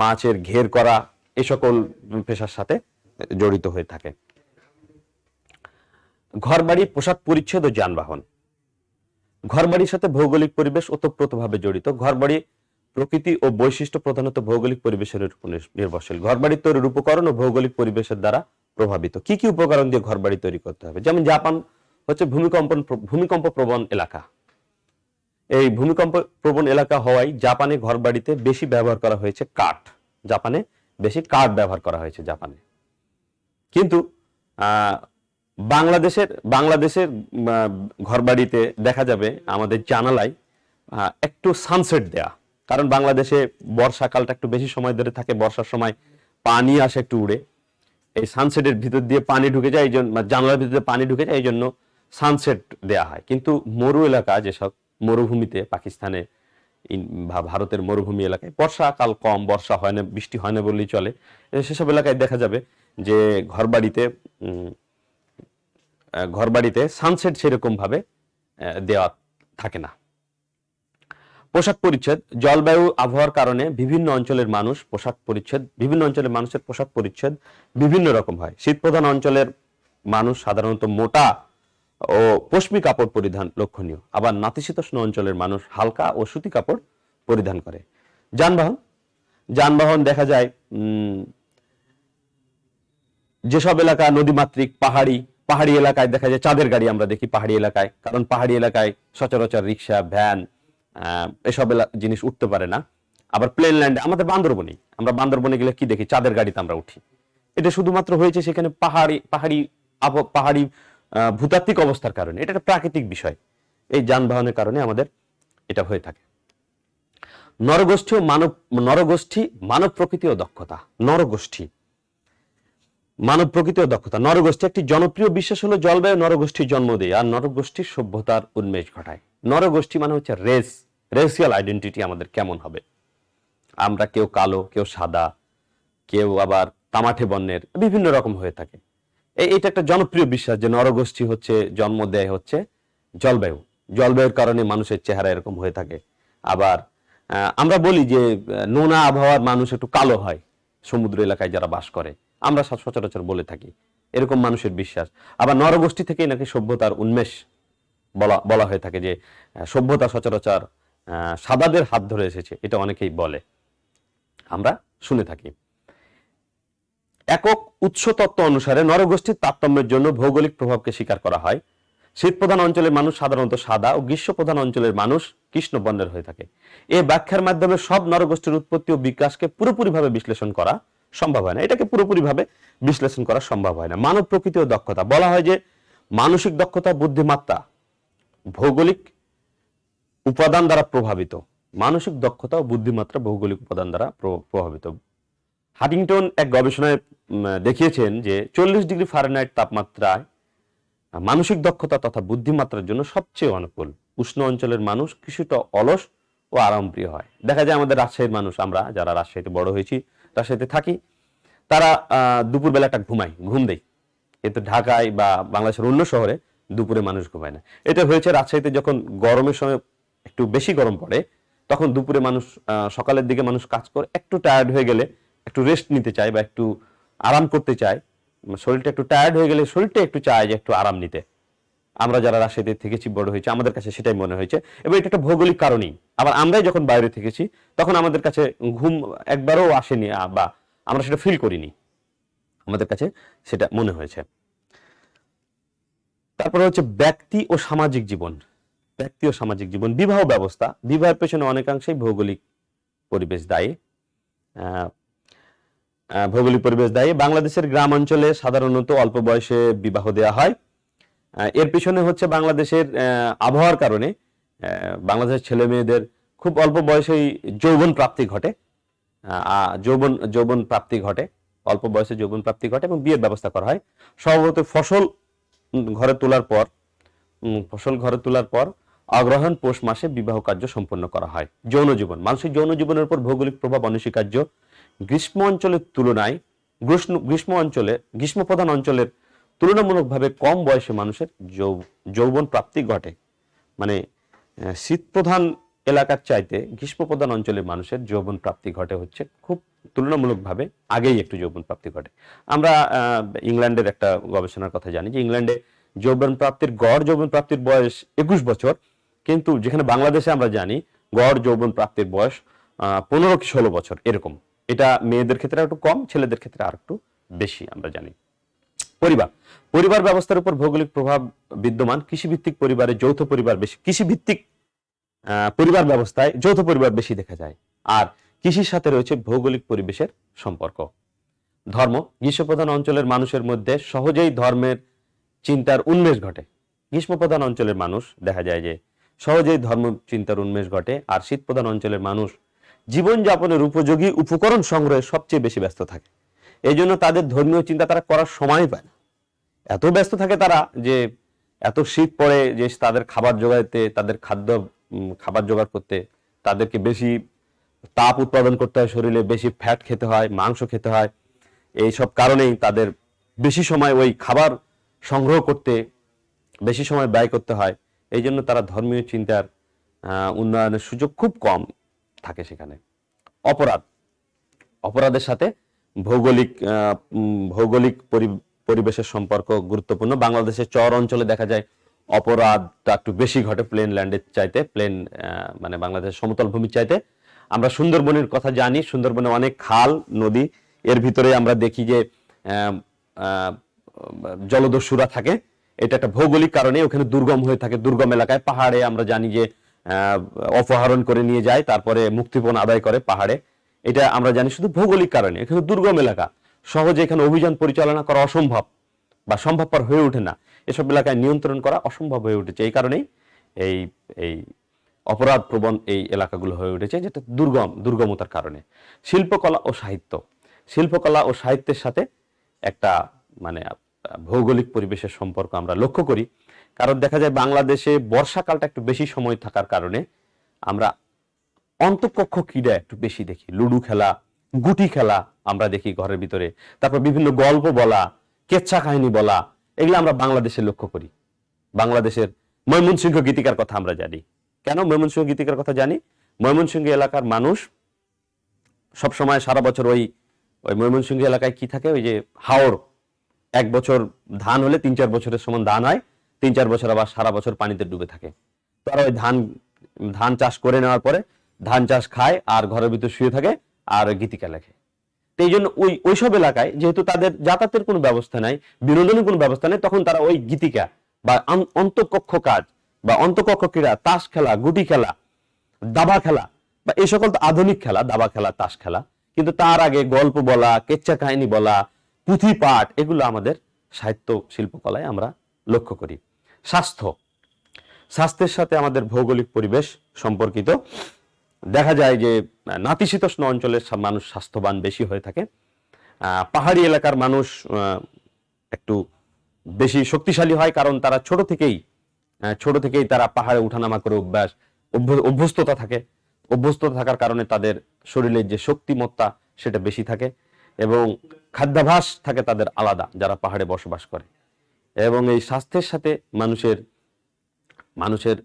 মাছের ঘের করা, এই সকল পেশার সাথে জড়িত হয়ে থাকে। ঘরবাড়ি, পোশাক পরিচ্ছদ ও যানবাহন। ঘরবাড়ির সাথে ভৌগোলিক পরিবেশ ওতপ্রোতভাবে জড়িত। ঘরবাড়ি প্রকৃতি ও বৈশিষ্ট্য প্রধানত ভৌগোলিক পরিবেশের উপর নির্ভরশীল। ঘরবাড়ি তৈরির উপকরণ ও ভৌগোলিক পরিবেশের দ্বারা প্রভাবিত। কি কি উপকরণ দিয়ে ঘরবাড়ি তৈরি করতে হবে? যেমন জাপান হচ্ছে ভূমিকম্প প্রবণ এলাকা। এই ভূমিকম্প প্রবণ এলাকা হওয়ায় জাপানে ঘরবাড়িতে বেশি ব্যবহার করা হয়েছে কাঠ। জাপানে বেশি কাঠ ব্যবহার করা হয়েছে জাপানে। কিন্তু বাংলাদেশের ঘরবাড়িতে দেখা যাবে আমাদের জানালায় একটু সানসেট দেয়া, কারণ বাংলাদেশে বর্ষাকালটা একটু বেশি সময় ধরে থাকে, বর্ষার সময় পানি আসে একটু উড়ে, এই সানসেটের ভিতর দিয়ে পানি ঢুকে যায়, এই জন্য জানালার ভিতরে পানি ঢুকে যায়, এই জন্য সানসেট দেয়া হয়। কিন্তু মরু এলাকা, যেসব মরুভূমিতে, পাকিস্তানে বা ভারতের মরুভূমি এলাকায় বর্ষাকাল কম, বর্ষা হয় না, বৃষ্টি হয় না বললেই চলে, সেসব এলাকায় দেখা যাবে যে ঘরবাড়িতে সানসেট সেরকম ভাবে দেওয়া থাকে না। পোশাক পরিচ্ছদ, জলবায়ু আবহাওয়ার কারণে বিভিন্ন অঞ্চলের মানুষের পোশাক পরিচ্ছদ বিভিন্ন রকম হয়। শীত প্রধান অঞ্চলের মানুষ সাধারণত মোটা ও পশমি কাপড় পরিধান লক্ষণীয়, আবার নাতিশীতোষ্ণ অঞ্চলের মানুষ হালকা ও সুতি কাপড় পরিধান করে। যানবাহন দেখা যায় যেসব এলাকা নদীমাতৃক, পাহাড়ি এলাকায় দেখা যায় চাঁদের গাড়ি আমরা দেখি পাহাড়ি এলাকায়, কারণ পাহাড়ি এলাকায় সচরাচর রিক্সা, ভ্যান এসব জিনিস উঠতে পারে না। আবার প্লেন ল্যান্ডে, আমাদের বান্দরবনে গেলে কি দেখি? চাঁদের গাড়িতে আমরা উঠি। এটা শুধুমাত্র হয়েছে সেখানে পাহাড়ি ভূতাত্ত্বিক অবস্থার কারণে, এটা একটা প্রাকৃতিক বিষয়। এই যানবাহনের কারণে আমাদের এটা হয়ে থাকে। নরগোষ্ঠী, মানব প্রকৃতি ও দক্ষতা। নরগোষ্ঠী একটি জনপ্রিয় বিশ্বাস হলো জলবায়ু নরগোষ্ঠীর জন্ম দেয় আর নরগোষ্ঠীর সভ্যতার উন্মেষ ঘটায়। নরগোষ্ঠী মানে হচ্ছে রেসিয়াল আইডেন্টিটি আমাদের কেমন হবে। আমরা কেউ কালো, কেউ সাদা, কেউ আবার তামাটে বর্ণের, বিভিন্ন রকম হয়ে থাকে। এইটা একটা জনপ্রিয় বিশ্বাস যে নরগোষ্ঠী হচ্ছে জন্ম দেয় হচ্ছে জলবায়ুর কারণে মানুষের চেহারা এরকম হয়ে থাকে। আবার আমরা বলি যে নোনা আবহাওয়ার মানুষ একটু কালো হয়, সমুদ্র এলাকায় যারা বাস করে, আমরা সচরাচর বলে থাকি, এরকম মানুষের বিশ্বাস। আবার নরগোষ্ঠী থেকেই নাকি সভ্যতার উন্মেষ বলা হয়ে থাকে, যে সভ্যতা সচরাচর সাদাদের হাত ধরে এসেছে, এটা অনেকেই বলে, আমরা শুনে থাকি। একক উৎস তত্ত্ব অনুসারে নরগোষ্ঠীর তারতম্যের জন্য ভৌগোলিক প্রভাবকে স্বীকার করা হয়। শীত প্রধান অঞ্চলের মানুষ সাধারণত সাদা ও গ্রীষ্ম প্রধান অঞ্চলের মানুষ কৃষ্ণ বর্ণের হয়ে থাকে। এই ব্যাখ্যার মাধ্যমে সব নরগোষ্ঠীর উৎপত্তি ও বিকাশকে পুরোপুরিভাবে বিশ্লেষণ করা সম্ভব হয় না। এটাকে পুরোপুরিভাবে বিশ্লেষণ করা সম্ভব হয় না। মানব প্রকৃতি ও দক্ষতা, বলা হয় যে মানসিক দক্ষতা, বুদ্ধিমত্তা ভৌগোলিক উপাদান দ্বারা প্রভাবিত। মানসিক দক্ষতা ও বুদ্ধিমত্তা ভৌগোলিক উপাদান দ্বারা প্রভাবিত। হাটিংটন এক গবেষণায় দেখিয়েছেন যে 40 ডিগ্রি ফারেনহাইট তাপমাত্রায় মানসিক দক্ষতা তথা বুদ্ধিমাত্রার জন্য সবচেয়ে অনুকূল। উষ্ণ অঞ্চলের মানুষ কিছুটা অলস ও আরামপ্রিয় হয়। দেখা যায় আমাদের রাজশাহীর মানুষ, আমরা যারা রাজশাহীতে বড় হয়েছি, রাজশাহীতে থাকি, তারা দুপুরবেলা একটা ঘুম দেয়। কিন্তু ঢাকায় বা বাংলাদেশের অন্য শহরে দুপুরে মানুষ ঘুমায় না। এটা হয়েছে রাজশাহীতে যখন গরমের সময় একটু বেশি গরম পড়ে, তখন দুপুরে মানুষ সকালের দিকে মানুষ কাজ করে একটু টায়ার্ড হয়ে গেলে একটু রেস্ট নিতে চায় বা একটু আরাম করতে চায়, শরীরটা একটু টায়ার্ড হয়ে গেলে শরীরটা একটু চায় যে একটু আরাম নিতে। আমরা যারা রাজশাহীতে থেকেছি, বড় হয়েছে, আমাদের কাছে সেটাই মনে হয়েছে, এবং এটা একটা ভৌগোলিক কারণেই। আবার আমরাই যখন বাইরে থেকেছি তখন আমাদের কাছে ঘুম একবারও আসেনি, বা আমরা সেটা ফিল করিনি, আমাদের কাছে সেটা মনে হয়েছে। তারপরে হচ্ছে ব্যক্তি ও সামাজিক জীবন। ব্যক্তি ও সামাজিক জীবন, বিবাহ ব্যবস্থা, বিবাহের পেছনে অনেকাংশেই ভৌগোলিক পরিবেশ দায়ী। ভৌগোলিক পরিবেশ দায়ী। বাংলাদেশের গ্রাম অঞ্চলে সাধারণত অল্প বয়সে বিবাহ দেওয়া হয়। এর পিছনে হচ্ছে বাংলাদেশের আবহাওয়ার কারণে বাংলাদেশের ছেলে মেয়েদের খুব অল্প বয়সেই যৌবন প্রাপ্তি ঘটে, যৌবন প্রাপ্তি ঘটে, অল্প বয়সে যৌবন প্রাপ্তি ঘটে এবং বিয়ের ব্যবস্থা করা হয়। সম্ভবত ফসল ঘরে তোলার পর অগ্রহায়ণ পৌষ মাসে বিবাহ কার্য সম্পন্ন করা হয়। যৌন জীবন, মানুষের যৌন জীবনের উপর ভৌগোলিক প্রভাব অনস্বীকার্য। গ্রীষ্ম অঞ্চলের তুলনায় গ্রীষ্ম প্রধান অঞ্চলের তুলনামূলকভাবে কম বয়সে মানুষের যৌবন প্রাপ্তি ঘটে। মানে শীত প্রধান এলাকার চাইতে গ্রীষ্ম প্রধান অঞ্চলের মানুষের যৌবন প্রাপ্তি ঘটে হচ্ছে খুব তুলনামূলকভাবে আগেই একটু যৌবন প্রাপ্তি ঘটে। আমরা ইংল্যান্ডের একটা গবেষণার কথা জানি যে ইংল্যান্ডে গড় যৌবন প্রাপ্তির বয়স 21 বছর, কিন্তু যেখানে বাংলাদেশে আমরা জানি গড় যৌবন প্রাপ্তির বয়স 15 কি 16 বছর এরকম। এটা মেয়েদের ক্ষেত্রে একটু কম, ছেলেদের ক্ষেত্রে আর একটু বেশি আমরা জানি। পরিবার ব্যবস্থার উপর ভৌগোলিক প্রভাব বিদ্যমান। কৃষিভিত্তিক পরিবারে যৌথ পরিবার বেশি, কৃষিভিত্তিক পরিবার ব্যবস্থায় যৌথ পরিবার বেশি দেখা যায়। আর কৃষির সাথে রয়েছে ভৌগোলিক পরিবেশের সম্পর্ক। ধর্ম, গ্রীষ্মপ্রধান অঞ্চলের মানুষের মধ্যে সহজেই ধর্মের চিন্তার উন্মেষ ঘটে। গ্রীষ্মপ্রধান অঞ্চলের মানুষ দেখা যায় যে সহজেই ধর্ম চিন্তার উন্মেষ ঘটে। আর শীতপ্রধান অঞ্চলের মানুষ জীবনযাপনের উপযোগী উপকরণ সংগ্রহে সবচেয়ে বেশি ব্যস্ত থাকে। এই জন্য তাদের ধর্মীয় চিন্তা তারা করার সময় পায় না, এত ব্যস্ত থাকে তারা যে এত শীত পড়ে যে তাদের খাবার জোগাইতে, তাদের খাবার জোগাড় করতে তাদেরকে বেশি তাপ উৎপাদন করতে হয়, শরীরে বেশি ফ্যাট খেতে হয়, মাংস খেতে হয়। এই সব কারণেই তাদের বেশি সময় ওই খাবার সংগ্রহ করতে বেশি সময় ব্যয় করতে হয়। এই জন্য তারা ধর্মীয় চিন্তার উন্নয়নের সুযোগ খুব কম থাকে সেখানে। অপরাধের সাথে ভৌগোলিক পরিবেশের সম্পর্ক গুরুত্বপূর্ণ। বাংলাদেশের চর অঞ্চলে দেখা যায় অপরাধটা একটু বেশি ঘটে প্লেনল্যান্ডের চাইতে, মানে বাংলাদেশের সমতল ভূমির চাইতে। আমরা সুন্দরবনের কথা জানি, সুন্দরবনে অনেক খাল নদী, এর ভিতরে আমরা দেখি যে জলদস্যুরা থাকে। এটা একটা ভৌগোলিক কারণে, ওখানে দুর্গম হয়ে থাকে, দুর্গম এলাকায় পাহাড়ে আমরা জানি যে অপহরণ করে নিয়ে যায়, তারপরে মুক্তিপণ আদায় করে পাহাড়ে। এটা আমরা জানি শুধু ভৌগোলিক কারণে। এখানে দুর্গম এলাকা, সহজে এখানে অভিযান পরিচালনা করা অসম্ভব বা সম্ভবপর হয়ে ওঠে না, এসব এলাকায় নিয়ন্ত্রণ করা অসম্ভব হয়ে উঠেছে। এই কারণেই এই অপরাধ প্রবণ এই এলাকাগুলো হয়ে উঠেছে, যেটা দুর্গমতার কারণে। শিল্পকলা ও সাহিত্যের সাথে একটা মানে ভৌগোলিক পরিবেশের সম্পর্ক আমরা লক্ষ্য করি। কারণ দেখা যায় বাংলাদেশে বর্ষাকালটা একটু বেশি সময় থাকার কারণে আমরা অন্তঃকক্ষ ক্রীড়া একটু বেশি দেখি। লুডু খেলা, গুটি খেলা আমরা দেখি ঘরের ভিতরে, তারপর বিভিন্ন গল্প বলা, কেচ্ছা কাহিনী বলা, এগুলো আমরা বাংলাদেশে লক্ষ্য করি। বাংলাদেশের ময়মনসিংহ গীতিকার কথা আমরা জানি। কেন ময়মনসিংহ গীতিকার কথা জানি? ময়মনসিংহ এলাকার মানুষ সবসময় সারা বছর ওই ময়মনসিংহ এলাকায় কি থাকে, ওই যে হাওড়, এক বছর ধান হলে 3-4 বছরের সমান ধান হয়, 3-4 বছর আবার সারা বছর পানিতে ডুবে থাকে। তারা ওই ধান চাষ করে নেওয়ার পরে ধান চাষ খায় আর ঘরের ভিতর শুয়ে থাকে আর গীতিকা লেখে। তো এই জন্য ওইসব এলাকায় যেহেতু তাদের যাতায়াতের কোনো ব্যবস্থা নাই, বিনোদনের কোনো ব্যবস্থা নেই, তখন তারা ওই গীতিকা বা অন্তঃকক্ষ কাজ বা অন্তঃকক্ষ ক্রীড়া, তাস খেলা, গুটি খেলা, দাবা খেলা বা এই সকল তো আধুনিক খেলা, দাবা খেলা, তাস খেলা। কিন্তু তার আগে গল্প বলা, কেচ্চা কাহিনী বলা, পুঁথি পাঠ, এগুলো আমাদের সাহিত্য শিল্পকলায় আমরা লক্ষ্য করি। স্বাস্থ্যের সাথে আমাদের ভৌগোলিক পরিবেশ সম্পর্কিত। দেখা যায় যে নাতিশীতোষ্ণ অঞ্চলের মানুষ স্বাস্থ্যবান বেশি হয়ে থাকে। পাহাড়ি এলাকার মানুষ একটু বেশি শক্তিশালী হয়, কারণ তারা ছোট থেকেই তারা পাহাড়ে উঠানামা করে অভ্যস্ততা থাকার কারণে তাদের শরীরের যে শক্তিমত্তা সেটা বেশি থাকে এবং খাদ্যাভ্যাস থাকে তাদের আলাদা, যারা পাহাড়ে বসবাস করে। এবং এই স্বাস্থ্যের সাথে মানুষের মানুষের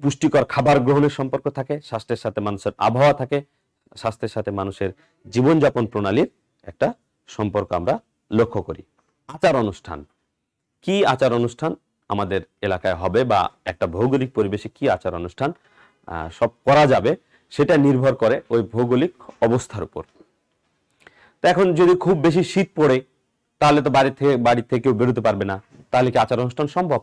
পুষ্টিকর খাবার গ্রহণের সম্পর্ক থাকে, স্বাস্থ্যের সাথে মানুষের আবহাওয়া থাকে, স্বাস্থ্যের সাথে মানুষের জীবনযাপন প্রণালীর একটা সম্পর্ক আমরা লক্ষ্য করি। আচার অনুষ্ঠান, কি আচার অনুষ্ঠান আমাদের এলাকায় হবে বা একটা ভৌগোলিক পরিবেশে কি আচার অনুষ্ঠান সব করা যাবে, সেটা নির্ভর করে ওই ভৌগোলিক অবস্থার উপর। তো এখন যদি খুব বেশি শীত পড়ে, তাহলে তো বাড়ি থেকে কেউ বেরোতে পারবে না, তাহলে কি আচার অনুষ্ঠান সম্ভব?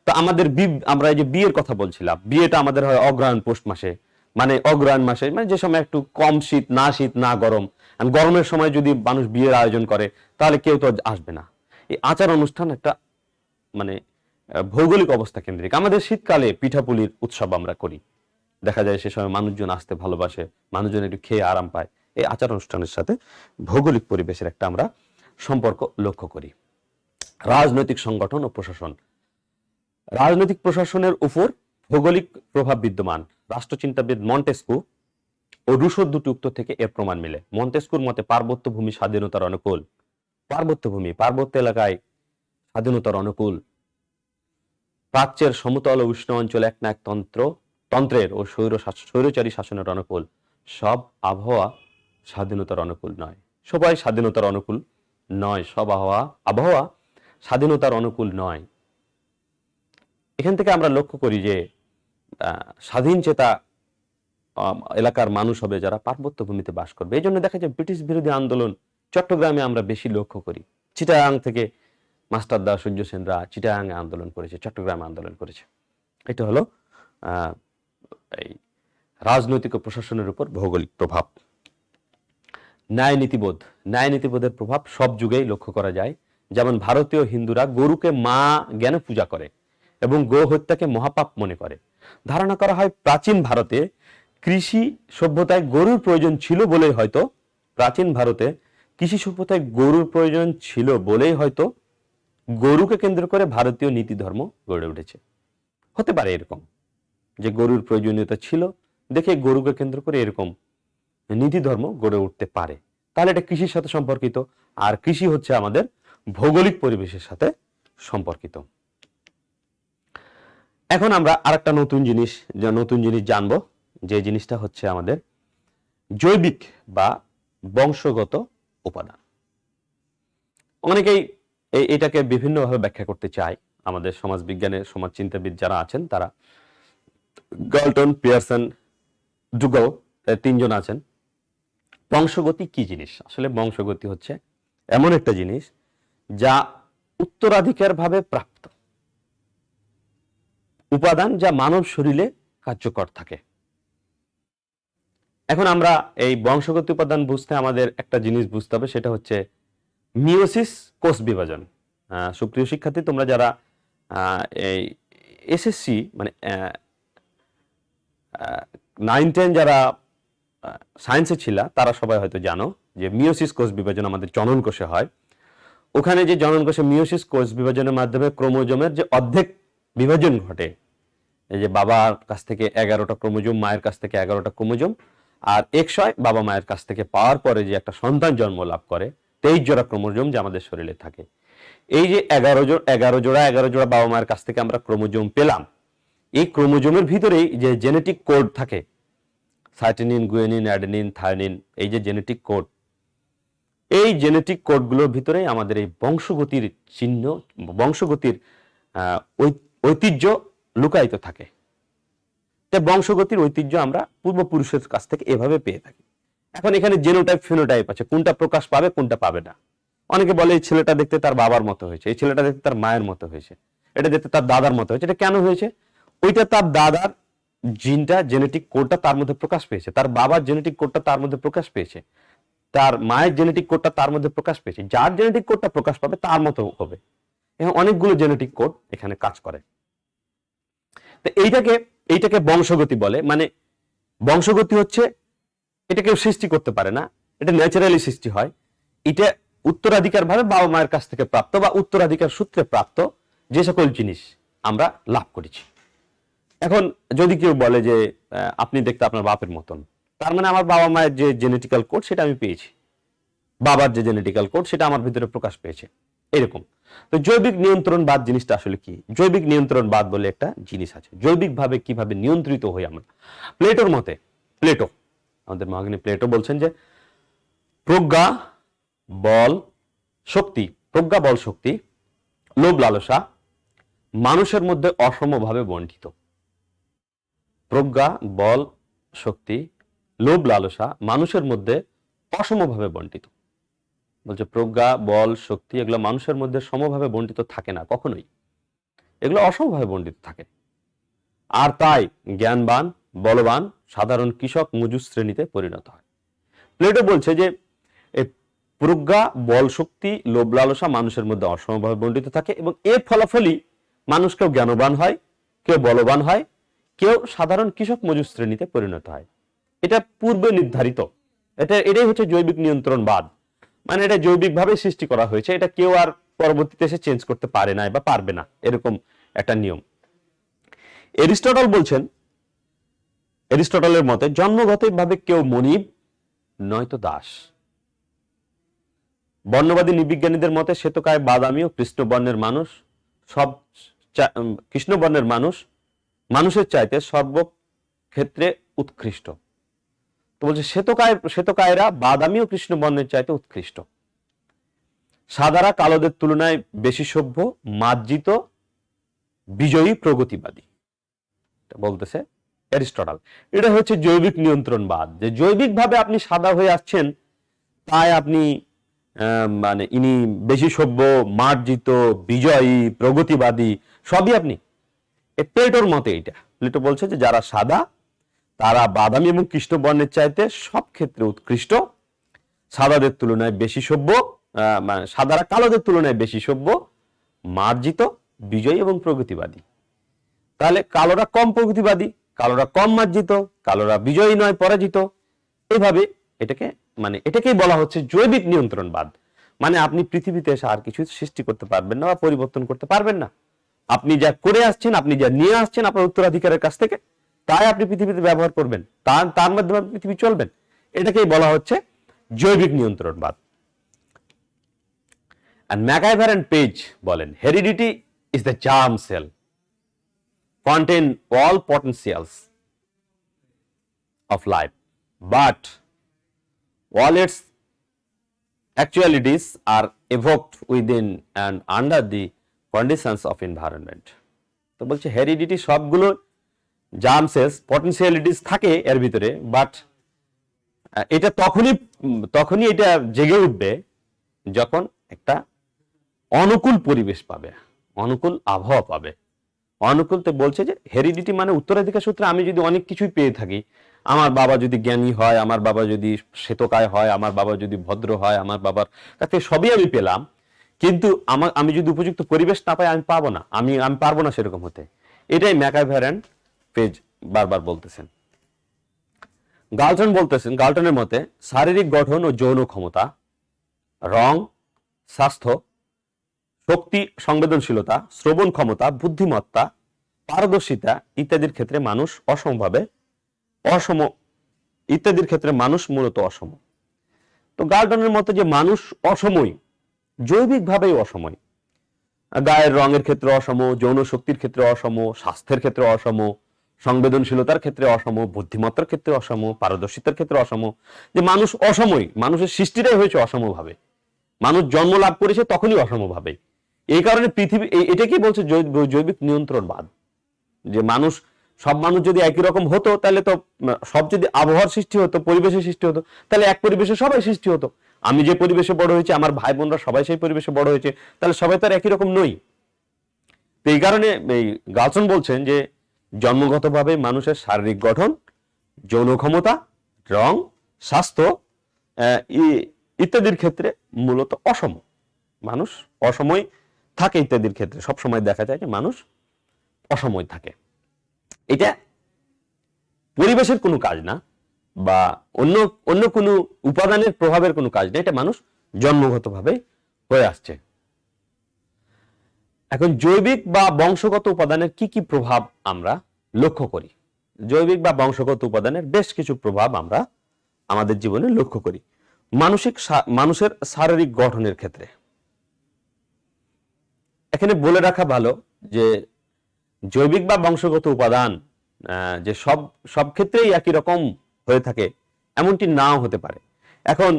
তো আমাদের আমরা এই যে বিয়ের কথা বলছিলাম, বিয়েটা আমাদের হয় অগ্রহায়ণ পৌষ মাসে, মানে অগ্রহায়ণ মাসে, মানে যে সময় একটু কম শীত না গরম। গরমের সময় যদি মানুষ বিয়ের আয়োজন করে, তাহলে কেউ তো আসবে না। এই আচার অনুষ্ঠান একটা মানে ভৌগোলিক অবস্থা কেন্দ্রিক। আমাদের শীতকালে পিঠাপুলির উৎসব আমরা করি, দেখা যায় সে সময় মানুষজন আসতে ভালোবাসে, মানুষজন একটু খেয়ে আরাম পায়। এই আচার অনুষ্ঠানের সাথে ভৌগোলিক পরিবেশের একটা আমরা সম্পর্ক লক্ষ্য করি। রাজনৈতিক সংগঠন ও প্রশাসন, রাজনৈতিক প্রশাসনের উপর ভৌগোলিক প্রভাব বিদ্যমান। রাষ্ট্রচিন্তাবিদ মন্টেস্কু ও রুশোর দুটি উক্ত থেকে এর প্রমাণ মিলে। মন্টেস্কুর মতে পার্বত্য ভূমি স্বাধীনতার অনুকূল, পার্বত্য এলাকায় স্বাধীনতার অনুকূল, প্রাচ্যের সমতল ও উষ্ণ অঞ্চল এক না এক তন্ত্রের ও স্বৈরচারী শাসনের অনুকূল। সব আবহাওয়া স্বাধীনতার অনুকূল নয়, সবাই স্বাধীনতার অনুকূল নয়, সব আবহাওয়া স্বাধীনতার অনুকূল নয়। এখান থেকে আমরা লক্ষ্য করি যে স্বাধীন চেতা এলাকার মানুষ হবে যারা পার্বত্য ভূমিতে বাস করবে। এই জন্য দেখা যায় ব্রিটিশ বিরোধী আন্দোলন চট্টগ্রামে আমরা বেশি লক্ষ্য করি। চিটাগাং থেকে মাস্টার দা সূর্য সেনরা চিটাগাঙে আন্দোলন করেছে, চট্টগ্রামে আন্দোলন করেছে। এটা হলো এই রাজনৈতিক ও প্রশাসনের উপর ভৌগোলিক প্রভাব। ন্যায় নীতিবোধের প্রভাব সব যুগেই লক্ষ্য করা যায়। যেমন ভারতীয় হিন্দুরা গরুকে মা জ্ঞানে পূজা করে এবং গো হত্যাকে মহাপাপ মনে করে। ধারণা করা হয় প্রাচীন ভারতে কৃষি সভ্যতায় গরুর প্রয়োজন ছিল বলেই হয়তো গরুকে কেন্দ্র করে ভারতীয় নীতি ধর্ম গড়ে উঠেছে। হতে পারে এরকম যে গরুর প্রয়োজনীয়তা ছিল দেখে গরুকে কেন্দ্র করে এরকম নীতি ধর্ম গড়ে উঠতে পারে। তাহলে এটা কৃষির সাথে সম্পর্কিত, আর কৃষি হচ্ছে আমাদের ভৌগোলিক পরিবেশের সাথে সম্পর্কিত। এখন আমরা আরেকটা নতুন জিনিস জানবো, যে জিনিসটা হচ্ছে আমাদের জৈবিক বা বংশগত উপাদান। অনেকেই এটাকে বিভিন্নভাবে ব্যাখ্যা করতে চায়। আমাদের সমাজবিজ্ঞানের সমাজচিন্তাবিদ যারা আছেন তারা গাল্টন, পিয়ারসন, ডুগাল, তিনজন আছেন। বংশগতি কি জিনিস? আসলে বংশগতি হচ্ছে এমন একটা জিনিস যা উত্তরাধিকার ভাবে প্রাপ্ত উপাদান, যা মানব শরীরে কার্যকর থাকে। এখন আমরা এই বংশগত উপাদান বুঝতে আমাদের একটা জিনিস বুঝতে হবে, সেটা হচ্ছে মিওসিস, কোষ বিভাজন। সুপ্রিয় শিক্ষার্থী, তোমরা যারা এই এসএসসি মানে 9-10 যারা সায়েন্সে ছিল তারা সবাই হয়তো জানো যে মিওসিস কোষ বিভাজন আমাদের জনন কোষে হয়। ওখানে যে জনন কোষে মিওসিস কোষ বিভাজনের মাধ্যমে ক্রোমোজোমের যে অর্ধেক বিভাজন ঘটে, এই যে বাবার কাছ থেকে 11টা ক্রোমোজোম, মায়ের কাছ থেকে 11টা ক্রোমোজোম, আর এক্স হয় বাবা মায়ের কাছ থেকে পাওয়ার পরে যে একটা সন্তান জন্ম লাভ করে 23 জোড়া ক্রোমোজোম যে আমাদের শরীরে থাকে। এই যে 11 জোড়া বাবা মায়ের কাছ থেকে আমরা ক্রোমোজোম পেলাম, এই ক্রোমোজোমের ভিতরেই যে জেনেটিক কোড থাকে, সাইটোনিন, গুয়ানিন, অ্যাডেনিন, থায়োনিন, এই যে জেনেটিক কোড, এই জেনেটিক কোডগুলোর ভিতরেই আমাদের এই বংশগতির চিহ্ন, বংশগতির ঐতিহ্য লুকায়িত থাকে। তাই বংশগতির ঐতিহ্য আমরা পূর্বপুরুষের কাছ থেকে এভাবে পেয়ে থাকি। এখন এখানে জেনোটাইপ, ফিনোটাইপ আছে, কোনটা প্রকাশ পাবে কোনটা পাবে না। অনেকে বলে এই ছেলেটা দেখতে তার বাবার মতো হয়েছে, এই ছেলেটা দেখতে তার মায়ের মতো হয়েছে, এটা দেখতে তার দাদার মতো হয়েছে। এটা কেন হয়েছে? ওইটা তার দাদার জিনটা, জেনেটিক কোডটা তার মধ্যে প্রকাশ পেয়েছে, তার বাবার জেনেটিক কোডটা তার মধ্যে প্রকাশ পেয়েছে, তার মায়ের জেনেটিক কোডটা তার মধ্যে প্রকাশ পেয়েছে। যার জেনেটিক কোডটা প্রকাশ পাবে তার মতো হবে। এখন অনেকগুলো জেনেটিক কোড এখানে কাজ করে। তো এইটাকে বংশগতি বলে। মানে বংশগতি হচ্ছে এটা কেউ সৃষ্টি করতে পারে না, এটা ন্যাচারালি সৃষ্টি হয়। এটা উত্তরাধিকার ভাবে বাবা মায়ের কাছ থেকে প্রাপ্ত বা উত্তরাধিকার সূত্রে প্রাপ্ত যে সকল জিনিস আমরা লাভ করেছি। এখন যদি কেউ বলে যে আপনি দেখতে আপনার বাপের মতন, তার মানে আমার বাবা মায়ের যে জেনেটিক্যাল কোড সেটা আমি পেয়েছি, বাবার যে জেনেটিক্যাল কোড সেটা আমার ভিতরে প্রকাশ পেয়েছে। এরকম। তো জৈবিক নিয়ন্ত্রণবাদ জিনিসটা আসলে কি? জৈবিক নিয়ন্ত্রণবাদ বলে একটা জিনিস আছে, জৈবিকভাবে কিভাবে নিয়ন্ত্রিত হই আমরা। প্লেটোর মতে, প্লেটো, আমাদের মহাজ্ঞানী প্লেটো বলছেন যে প্রজ্ঞা, বল, শক্তি, প্রজ্ঞা, বল, শক্তি, লোভ, লালসা মানুষের মধ্যে অসমভাবে বণ্টিত। প্রজ্ঞা, বল, শক্তি, লোভ, লালসা মানুষের মধ্যে অসমভাবে বণ্টিত। বলছে প্রজ্ঞা, বল, শক্তি এগুলো মানুষের মধ্যে সমভাবে বণ্টিত থাকে না কখনোই, এগুলো অসমভাবে বণ্টিত থাকে। আর তাই জ্ঞানবান, বলবান সাধারণ কৃষক মজুর শ্রেণীতে পরিণত হয়। প্লেটো বলছে যে এই প্রজ্ঞা, বল, শক্তি, লোভ, লালসা মানুষের মধ্যে অসমভাবে বণ্টিত থাকে এবং এর ফলাফলই মানুষ কেউ জ্ঞানবান হয়, কেউ বলবান হয়, কেউ সাধারণ কৃষক মজুর শ্রেণীতে পরিণত হয়। এটা পূর্বে নির্ধারিত, এটাই হচ্ছে জৈবিক নিয়ন্ত্রণবাদ। মানে এটা জৈবিকভাবে সৃষ্টি করা হয়েছে, এটা কেউ আর পরবর্তীতে এসে চেঞ্জ করতে পারে না বা পারবে না, এরকম একটা নিয়ম। এরিস্টটল বলছেন, এরিস্টটলের মতে জন্মগতভাবে কেউ মনিব নয়তো দাস। বর্ণবাদী নৃবিজ্ঞানীদের মতে শ্বেতকায়, বাদামি ও কৃষ্ণবর্ণের মানুষ সব কৃষ্ণবর্ণের মানুষ মানুষের চাইতে সর্বক্ষেত্রে উৎকৃষ্ট। তো বলছে শ্বেতকায়রা বাদামি ও কৃষ্ণবর্ণের চাইতে উৎকৃষ্ট। সাদারা কালোদের তুলনায় বেশি সভ্য, মার্জিত, বিজয়ী, প্রগতিবাদী, বলতেছে এরিস্টটল। এটা হচ্ছে জৈবিক নিয়ন্ত্রণবাদ, যে জৈবিকভাবে আপনি সাদা হয়ে আসছেন তাই আপনি মানে ইনি বেশি সভ্য, মার্জিত, বিজয়ী, প্রগতিবাদী সবই আপনি। প্লেটোর মতে এইটা, প্লেটো বলছে যে যারা সাদা তারা বাদামি এবং কৃষ্ণবর্ণের চাইতে সব ক্ষেত্রে উৎকৃষ্ট, সাদাদের তুলনায় বেশি সভ্য, সাদারা কালোদের তুলনায় বেশি সভ্য, মার্জিত, বিজয়ী এবং প্রগতিবাদী। তাহলে কালোরা কম প্রগতিবাদী, কালোরা কম মার্জিত, কালোরা বিজয়ী নয়, পরাজিত। এইভাবে এটাকেই বলা হচ্ছে জৈবিক নিয়ন্ত্রণবাদ। মানে আপনি পৃথিবীতে এসে আর কিছু সৃষ্টি করতে পারবেন না বা পরিবর্তন করতে পারবেন না। আপনি যা করে আসছেন, আপনি যা নিয়ে আসছেন আপনার উত্তরাধিকারের কাছ থেকে, তাই আপনি পৃথিবীতে ব্যবহার করবেন, তার মাধ্যমে পৃথিবী চলবেন। এটাকেই বলা হচ্ছে জৈবিক নিয়ন্ত্রণবাদ। আর ম্যাকআইভার এন্ড পেজ বলেন heredity is the germ sell contain all potentials of life, but all its actualities are evoked within and under the conditions of environment. তো বলছে হেরিডিটি সবগুলো জার্ম সেলস, পটেনশিয়ালিটিস থাকে এর ভিতরে, বাট এটা তখনই এটা জেগে উঠবে যখন একটা অনুকূল পরিবেশ পাবে, অনুকূল আবহাওয়া পাবে। অনুকূলতে বলছে যে হেরিডিটি মানে উত্তরাধিকার সূত্রে আমি যদি অনেক কিছুই পেয়ে থাকি, আমার বাবা যদি জ্ঞানী হয়, আমার বাবা যদি শ্বেতকায় হয়, আমার বাবা যদি ভদ্র হয়, আমার বাবার কাছে সবই আমি পেলাম, কিন্তু আমি যদি উপযুক্ত পরিবেশ না পাই আমি পাবো না, আমি পারবো না সেরকম হতে। এটাই ম্যাকআইভার এন্ড পেজ বারবার বলতেছেন। গাল্টনের মতে শারীরিক গঠন ও যৌন ক্ষমতা, রং, স্বাস্থ্য, শক্তি, সংবেদনশীলতা, শ্রবণ ক্ষমতা, বুদ্ধিমত্তা, পারদর্শিতা ইত্যাদির ক্ষেত্রে মানুষ মূলত অসম। তো গাল্টনের মতে যে মানুষ অসময়, জৈবিকভাবেই অসময়। গায়ের রঙের ক্ষেত্রে অসম, যৌন শক্তির ক্ষেত্রে অসম, স্বাস্থ্যের ক্ষেত্রে অসম, সংবেদনশীলতার ক্ষেত্রে অসম, বুদ্ধিমত্তার ক্ষেত্রে অসম, পারদর্শিতার ক্ষেত্রে অসম। যে মানুষ অসময়, মানুষের সৃষ্টিটাই হয়েছে অসমভাবে, মানুষ জন্ম লাভ করেছে তখনই অসমভাবে। এই কারণে পৃথিবী এটাকেই বলছে জৈবিক নিয়ন্ত্রণবাদ। যে সব মানুষ যদি একই রকম হতো তাহলে তো সব যদি আবহাওয়ার সৃষ্টি হতো, পরিবেশের সৃষ্টি হতো, তাহলে এক পরিবেশে সবাই সৃষ্টি হতো। আমি যে পরিবেশে বড় হয়েছি, আমার ভাই বোনরা সবাই সেই পরিবেশে বড় হয়েছে, তাহলে সবাই তো আর একই রকম নই। তো এই কারণে এই গালসন বলছেন যে জন্মগতভাবে মানুষের শারীরিক গঠন, যৌন ক্ষমতা, রং, স্বাস্থ্য ইত্যাদির ক্ষেত্রে মূলত অসম, মানুষ অসময় থাকে। ইত্যাদির ক্ষেত্রে সবসময় দেখা যায় যে মানুষ অসময় থাকে। এটা পরিবেশের কোনো কাজ না বা অন্য কোনো উপাদানের প্রভাবের কোনো কাজ না, এটা মানুষ জন্মগতভাবে হয়ে আসছে। এখন জৈবিক বা বংশগত উপাদানের কি কি প্রভাব আমরা লক্ষ্য করি? জৈবিক বা বংশগত উপাদানের বেশ কিছু প্রভাব আমরা আমাদের জীবনে লক্ষ্য করি। মানুষের শারীরিক গঠনের ক্ষেত্রে এখানে বলে রাখা ভালো যে জৈবিক বা বংশগত উপাদান যে সব সব ক্ষেত্রেই একই রকম হয়ে থাকে এমনটি নাও হতে পারে। এখন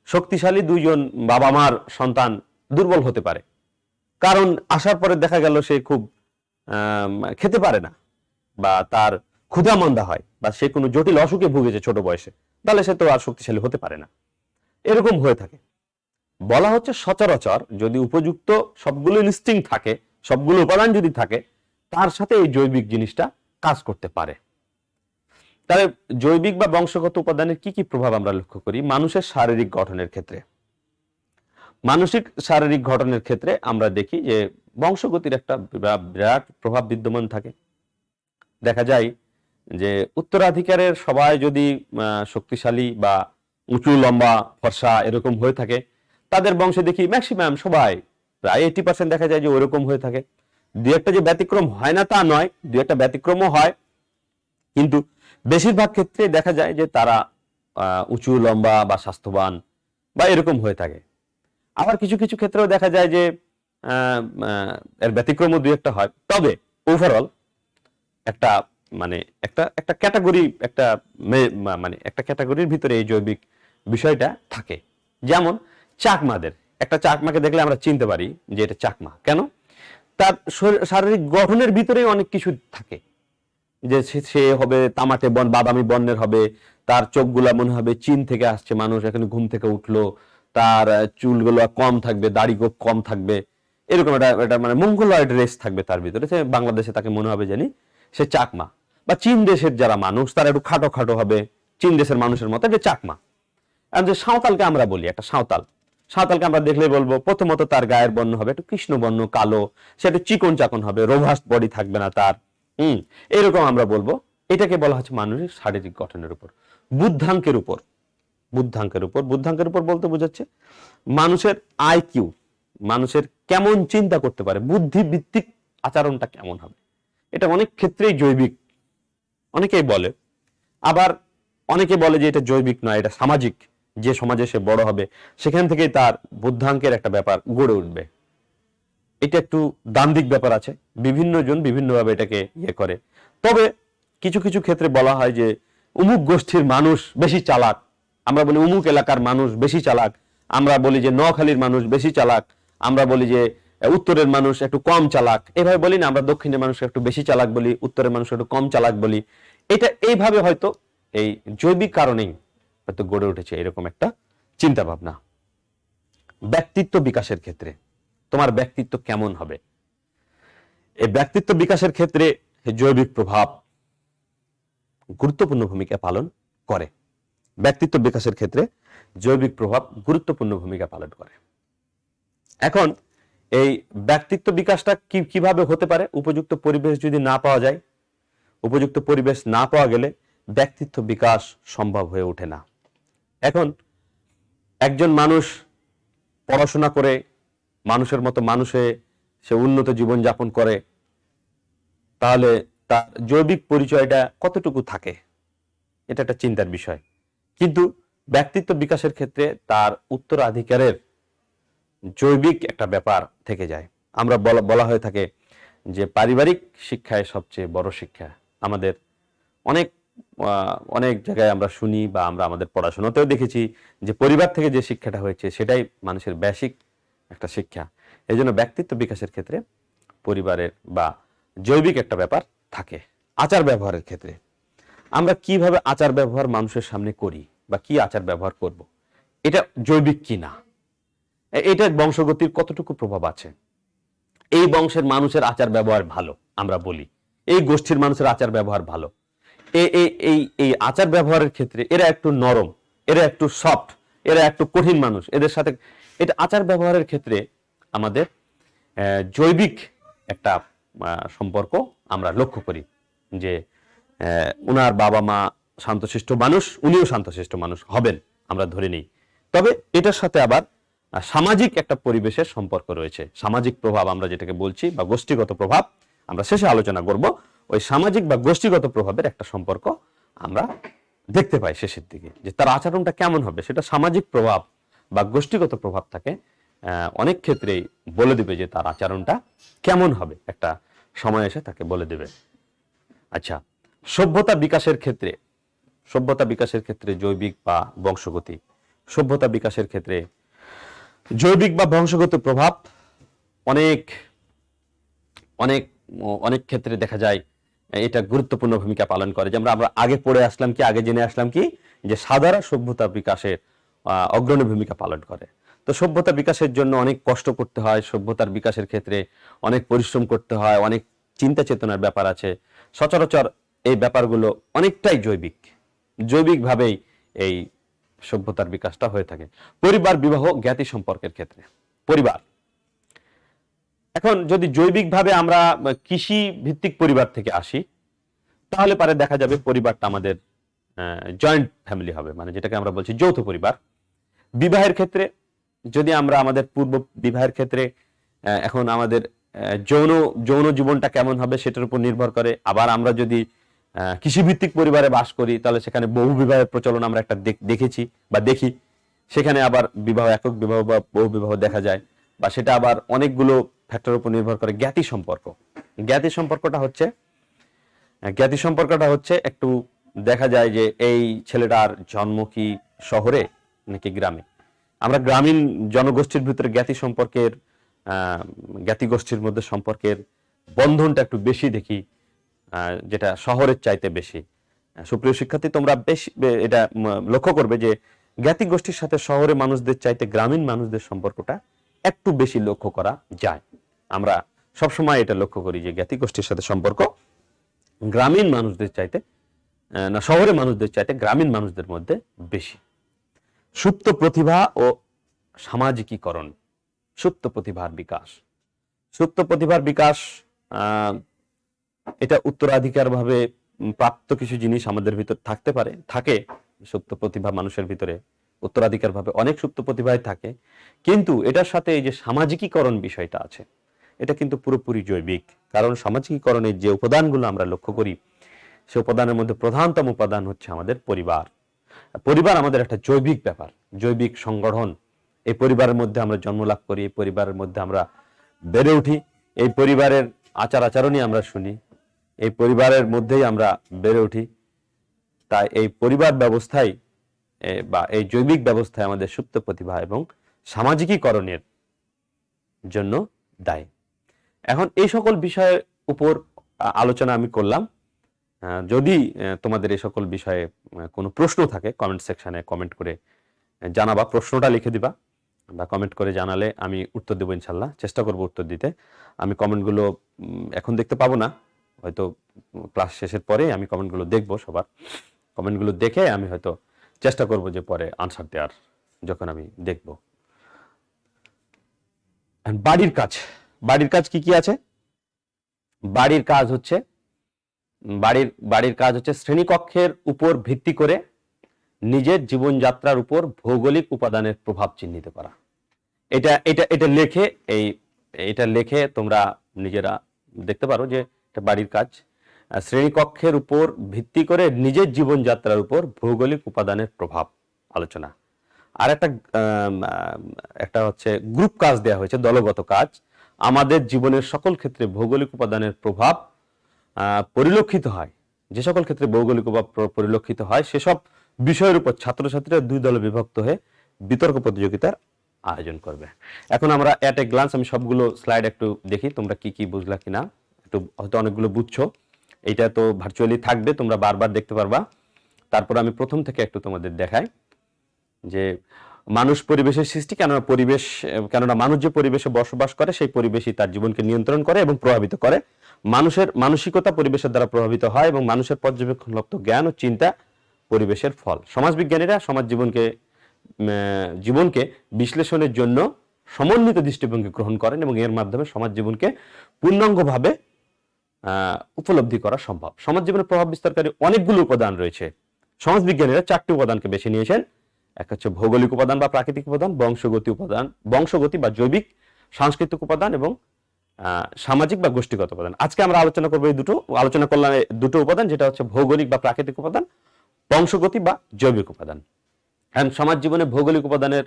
শক্তিশালী দুইজন বাবা মার সন্তান দুর্বল হতে পারে, কারণ আসার পরে দেখা গেল সে খুব খেতে পারে না, বা তার ক্ষুধামন্দা হয়, বা সে কোনো জটিল অসুখে ভুগেছে ছোট বয়সে, তাহলে সে তো আর শক্তিশালী হতে পারে না। এরকম হয়ে থাকে। বলা হচ্ছে সচরাচর যদি উপযুক্ত সবগুলো ইনস্টিংক্ট থাকে, সবগুলো উপাদান যদি থাকে, তার সাথে এই জৈবিক জিনিসটা কাজ করতে পারে। তাহলে জৈবিক বা বংশগত উপাদানের কি কি প্রভাব আমরা লক্ষ্য করি মানুষের শারীরিক গঠনের ক্ষেত্রে? মানসিক শারীরিক গঠনের ক্ষেত্রে আমরা দেখি যে বংশগতির একটা বিরাট প্রভাব বিদ্যমান থাকে। দেখা যায় যে উত্তরাধিকারের সবাই যদি শক্তিশালী বা উঁচু লম্বা ফর্সা এরকম হয়ে থাকে, তাদের বংশে দেখি ম্যাক্সিমাম সবাই প্রায় 80% দেখা যায় যে ওইরকম হয়ে থাকে। দু একটা যে ব্যতিক্রম হয় না তা নয়, দু একটা ব্যতিক্রমও হয়, কিন্তু বেশিরভাগ ক্ষেত্রে দেখা যায় যে তারা উঁচু লম্বা বা স্বাস্থ্যবান বা এরকম হয়ে থাকে। আবার কিছু কিছু ক্ষেত্রেও দেখা যায় যে এর ব্যতিক্রমও দু একটা হয়। তবে ওভারঅল একটা মানে একটা একটা ক্যাটাগরি একটা মানে একটা ক্যাটাগরির ভিতরে এই জৈবিক বিষয়টা থাকে। যেমন চাকমাদের, একটা চাকমাকে দেখলে আমরা চিনতে পারি যে এটা চাকমা। কেন? তার শারীরিক গঠনের ভিতরেই অনেক কিছু থাকে, যে সে হবে তামাটে বাদামি বর্ণের হবে, তার চোখগুলা মনে হবে চীন থেকে আসছে, মানুষ এখানে ঘুম থেকে উঠলো, তার চুলগুলো কম থাকবে, দাড়ি কম থাকবে, এরকম একটা মানে মঙ্গলয়েড রেস থাকবে তার ভিতরে। সে বাংলাদেশে তাকে মনে হবে জানি সে চাকমা। বা চীন দেশের যারা মানুষ তারা একটু খাটো খাটো হবে, চীন দেশের মানুষের মতো, এটা চাকমা। আর যে সাঁওতালকে আমরা বলি, একটা সাঁওতালকে আমরা দেখলেই বলবো প্রথমত তার গায়ের বর্ণ হবে একটু কৃষ্ণ বর্ণ, কালো, সে একটু চিকন চাকন হবে, রোভাস্ট বডি থাকবে না তার। এরকম আমরা বলবো। এটাকে বলা হচ্ছে মানুষের শারীরিক গঠনের উপর, বুদ্ধাঙ্কের উপর। বুদ্ধাঙ্কের উপর বলতে বোঝাচ্ছে মানুষের আইকিউ, মানুষের কেমন চিন্তা করতে পারে, বুদ্ধিভিত্তিক আচরণটা কেমন হবে। এটা অনেক ক্ষেত্রেই জৈবিক অনেকেই বলে, আবার অনেকে বলে যে এটা জৈবিক নয়, এটা সামাজিক। যে সমাজে সে বড় হবে সেখান থেকেই তার বুদ্ধাঙ্কের একটা ব্যাপার গড়ে উঠবে। এটা একটু দান্দিক ব্যাপার আছে, বিভিন্ন জন বিভিন্নভাবে এটাকে ইয়ে করে। তবে কিছু কিছু ক্ষেত্রে বলা হয় যে অমুক গোষ্ঠীর মানুষ বেশি চালাক, আমরা বলি অমুক এলাকার মানুষ বেশি চালাক, আমরা বলি যে নোয়াখালীর মানুষ বেশি চালাক, আমরা বলি যে উত্তরের মানুষ একটু কম চালাক, এভাবে বলি না? আমরা দক্ষিণের মানুষ একটু বেশি চালাক বলি, উত্তরের মানুষ একটু কম চালাক বলি। এটা এইভাবে হয়তো এই জৈবিক কারণেই হয়তো গড়ে উঠেছে এরকম একটা চিন্তা ভাবনা। ব্যক্তিত্ব বিকাশের ক্ষেত্রে তোমার ব্যক্তিত্ব কেমন হবে, এই ব্যক্তিত্ব বিকাশের ক্ষেত্রে জৈবিক প্রভাব গুরুত্বপূর্ণ ভূমিকা পালন করে। ব্যক্তিত্ব বিকাশের ক্ষেত্রে জৈবিক প্রভাব গুরুত্বপূর্ণ ভূমিকা পালন করে। এখন এই ব্যক্তিত্ব বিকাশটা কিভাবে হতে পারে? উপযুক্ত পরিবেশ যদি না পাওয়া যায়, উপযুক্ত পরিবেশ না পাওয়া গেলে ব্যক্তিত্ব বিকাশ সম্ভব হয়ে ওঠে না। এখন একজন মানুষ পড়াশোনা করে মানুষের মতো মানুষে সে উন্নত জীবন যাপন করে, তাহলে তার জৈবিক পরিচয়টা কতটুকু থাকে, এটা একটা চিন্তার বিষয়। কিন্তু ব্যক্তিত্ব বিকাশের ক্ষেত্রে তার উত্তরাধিকারের জৈবিক একটা ব্যাপার থেকে যায়। আমরা বলা হয়ে থাকে যে পারিবারিক শিক্ষায় সবচেয়ে বড় শিক্ষা। আমাদের অনেক অনেক জায়গায় আমরা শুনি বা আমরা আমাদের পড়াশোনাতেও দেখেছি যে পরিবার থেকে যে শিক্ষাটা হয়েছে সেটাই মানুষের বেসিক একটা শিক্ষা। এই জন্য ব্যক্তিত্ব বিকাশের ক্ষেত্রে পরিবারের বা জৈবিক একটা ব্যাপার থাকে। আচার ব্যবহারের ক্ষেত্রে আমরা কিভাবে আচার ব্যবহার মানুষের সামনে করি বা কি আচার ব্যবহার করব, এটা জৈবিক কি না, এটা বংশগতির কতটুকু প্রভাব আছে। এই বংশের মানুষের আচার ব্যবহার ভালো, আমরা বলি এই গোষ্ঠীর মানুষের আচার ব্যবহার ভালো, এই আচার ব্যবহারের ক্ষেত্রে এরা একটু নরম, এরা একটু সফট, এরা একটু কঠিন মানুষ, এদের সাথে এটা আচার ব্যবহারের ক্ষেত্রে আমাদের জৈবিক একটা সম্পর্ক আমরা লক্ষ্য করি যে উনার বাবা মা শান্তশিষ্ট মানুষ, উনিও শান্তশিষ্ট মানুষ হবেন আমরা ধরে নিই। তবে এটার সাথে আবার সামাজিক একটা পরিবেশের সম্পর্ক রয়েছে। সামাজিক প্রভাব আমরা যেটাকে বলছি বা গোষ্ঠীগত প্রভাব আমরা শেষে আলোচনা করব। ওই সামাজিক বা গোষ্ঠীগত প্রভাবের একটা সম্পর্ক আমরা দেখতে পাই শেষের দিকে, যে তার আচরণটা কেমন হবে সেটা সামাজিক প্রভাব বা গোষ্ঠীগত প্রভাব থাকে অনেক ক্ষেত্রেই বলে দিবে যে তার আচরণটা কেমন হবে, একটা সময় এসে তাকে বলে দেবে। আচ্ছা, সভ্যতা বিকাশের ক্ষেত্রে জৈবিক বা বংশগতি, সভ্যতা বিকাশের ক্ষেত্রে জৈবিক বা বংশগত প্রভাব অনেক অনেক অনেক ক্ষেত্রে দেখা যায় এটা গুরুত্বপূর্ণ ভূমিকা পালন করে। যে আমরা আগে পড়ে আসলাম কি, আগে জেনে আসলাম কি, যে সাধারণ সভ্যতা বিকাশের অগ্রণী ভূমিকা পালন করে। তো সভ্যতা বিকাশের জন্য অনেক কষ্ট করতে হয়, সভ্যতার বিকাশের ক্ষেত্রে অনেক পরিশ্রম করতে হয়, অনেক চিন্তা চেতনার ব্যাপার আছে। সচরাচর এই ব্যাপারগুলো অনেকটাই জৈবিকভাবেই এই সভ্যতার বিকাশটা হয়ে থাকে। পরিবার, বিবাহ, জ্ঞাতি সম্পর্কের ক্ষেত্রে পরিবার, এখন যদি জৈবিকভাবে আমরা কৃষি ভিত্তিক পরিবার থেকে আসি, তাহলে পারে দেখা যাবে পরিবারটা আমাদের জয়েন্ট ফ্যামিলি হবে, মানে যেটাকে আমরা বলছি যৌথ পরিবার। বিবাহের ক্ষেত্রে যদি আমরা আমাদের পূর্ব বিবাহের ক্ষেত্রে এখন আমাদের যৌন জীবনটা কেমন হবে সেটার উপর নির্ভর করে। আবার আমরা যদি কৃষিভিত্তিক পরিবারে বাস করি, তাহলে সেখানে বহু বিবাহের প্রচলন আমরা একটা দেখেছি বা দেখি। সেখানে আবার বিবাহ, একক বিবাহ বা বহু বিবাহ দেখা যায়, বা সেটা আবার অনেকগুলো ফ্যাক্টরের উপর নির্ভর করে। জ্ঞাতি সম্পর্কটা হচ্ছে একটু দেখা যায় যে এই ছেলেটার জন্ম কি শহরে নাকি গ্রামে। আমরা গ্রামীণ জনগোষ্ঠীর ভিতরে জ্ঞাতি গোষ্ঠীর মধ্যে সম্পর্কের বন্ধনটা একটু বেশি দেখি, যেটা শহরের চাইতে বেশি। সুপ্রিয় শিক্ষার্থী, তোমরা বেশি এটা লক্ষ্য করবে যে জ্ঞাতি গোষ্ঠীর সাথে শহরের মানুষদের চাইতে গ্রামীণ মানুষদের সম্পর্কটা একটু বেশি লক্ষ্য করা যায়। আমরা সবসময় এটা লক্ষ্য করি যে জ্ঞাতি গোষ্ঠীর সাথে সম্পর্ক গ্রামীণ মানুষদের চাইতে শহরের মানুষদের চাইতে গ্রামীণ মানুষদের মধ্যে বেশি। সুপ্ত প্রতিভা ও সামাজিকীকরণ, সুপ্ত প্রতিভার বিকাশ এটা উত্তরাধিকার ভাবে প্রাপ্ত কিছু জিনিস আমাদের ভিতর থাকে। সুপ্ত প্রতিভা মানুষের ভিতরে উত্তরাধিকার ভাবে অনেক সুপ্ত প্রতিভাই থাকে, কিন্তু এটার সাথে এই যে সামাজিকীকরণ বিষয়টা আছে, এটা কিন্তু পুরোপুরি জৈবিক। কারণ সামাজিকীকরণের যে উপাদানগুলো আমরা লক্ষ্য করি, সে উপাদানের মধ্যে প্রধানতম উপাদান হচ্ছে আমাদের পরিবার আমাদের একটা জৈবিক ব্যাপার, জৈবিক সংগঠন। এই পরিবারের মধ্যে আমরা জন্ম লাভ করি, এই পরিবারের মধ্যে আমরা বেড়ে উঠি, এই পরিবারের আচারণই আমরা শুনি, এই পরিবারের মধ্যেই আমরা বেড়ে উঠি। তাই এই পরিবার ব্যবস্থায় বা এই জৈবিক ব্যবস্থায় আমাদের সুপ্ত প্রতিভা এবং সামাজিকীকরণের জন্য দায়ী। এখন এই সকল বিষয়ের উপর আলোচনা আমি করলাম। যদি তোমাদের এই সকল বিষয়ে কোনো প্রশ্ন থাকে, কমেন্ট সেকশনে কমেন্ট করে জানাবা, প্রশ্নটা লিখে দিবা বা কমেন্ট করে জানালে আমি উত্তর দেবো, ইনশাল্লাহ চেষ্টা করবো উত্তর দিতে। আমি কমেন্টগুলো এখন দেখতে পাবো না, হয়তো ক্লাস শেষের পরে আমি কমেন্টগুলো দেখবো, সবার কমেন্টগুলো দেখে আমি হয়তো চেষ্টা করব যে পরে আনসার দেওয়ার, যখন আমি দেখব। বাড়ির কাজ কি আছে? বাড়ির কাজ হচ্ছে শ্রেণীকক্ষের উপর ভিত্তি করে নিজের জীবনযাত্রার উপর ভৌগোলিক উপাদানের প্রভাব চিহ্নিত করা। এটা লেখে তোমরা নিজেরা দেখতে পারো যে এটা বাড়ির কাজ। শ্রেণীকক্ষের উপর ভিত্তি করে নিজের জীবনযাত্রার উপর ভৌগোলিক উপাদানের প্রভাব আলোচনা। আর একটা হচ্ছে গ্রুপ কাজ দেওয়া হয়েছে, দলগত কাজ। আমাদের জীবনের সকল ক্ষেত্রে ভৌগোলিক উপাদানের প্রভাব পরিলক্ষিত হয়, যে সকল ক্ষেত্রে ভৌগোলিক প্রভাব পরিলক্ষিত হয় সেসব বিষয়ের উপর ছাত্রছাত্রীরা দুই দলে বিভক্ত হয়ে বিতর্ক প্রতিযোগিতার আয়োজন করবে। এখন আমরা এট এ গ্লান্স আমি সবগুলো স্লাইড একটু দেখি, তোমরা কি বুঝলা কিনা। একটু হয়তো অনেকগুলো বুঝছো, এইটা তো ভার্চুয়ালি থাকবে, তোমরা বারবার দেখতে পারবা। তারপর আমি প্রথম থেকে একটু তোমাদের দেখাই যে মানুষ পরিবেশের সৃষ্টি, কেননা মানুষ যে পরিবেশে বসবাস করে সেই পরিবেশই তার জীবনকে নিয়ন্ত্রণ করে এবং প্রভাবিত করে। মানুষের মানসিকতা পরিবেশের দ্বারা প্রভাবিত হয় এবং মানুষের পর্যবেক্ষণলব্ধ জ্ঞান ও চিন্তা পরিবেশের ফল। সমাজবিজ্ঞানীরা সমাজ জীবনকে বিশ্লেষণের জন্য সমন্বিত দৃষ্টিভঙ্গি গ্রহণ করেন এবং এর মাধ্যমে সমাজ জীবনকে পূর্ণাঙ্গভাবে উপলব্ধি করা সম্ভব। সমাজ জীবনে প্রভাব বিস্তারকারী অনেকগুলো উপাদান রয়েছে। সমাজবিজ্ঞানীরা 4টি উপাদানকে বেছে নিয়েছেন। এক হচ্ছে ভৌগোলিক উপাদান বা প্রাকৃতিক উপাদান, বংশগতি বা জৈবিক, সাংস্কৃতিক উপাদান এবং সামাজিক বা গোষ্ঠীগত উপাদান। আজকে আমরা আলোচনা করলাম দুটো উপাদান, যেটা হচ্ছে ভৌগোলিক বা প্রাকৃতিক উপাদান, বংশগতি বা জৈবিক উপাদান। সমাজ জীবনে ভৌগোলিক উপাদানের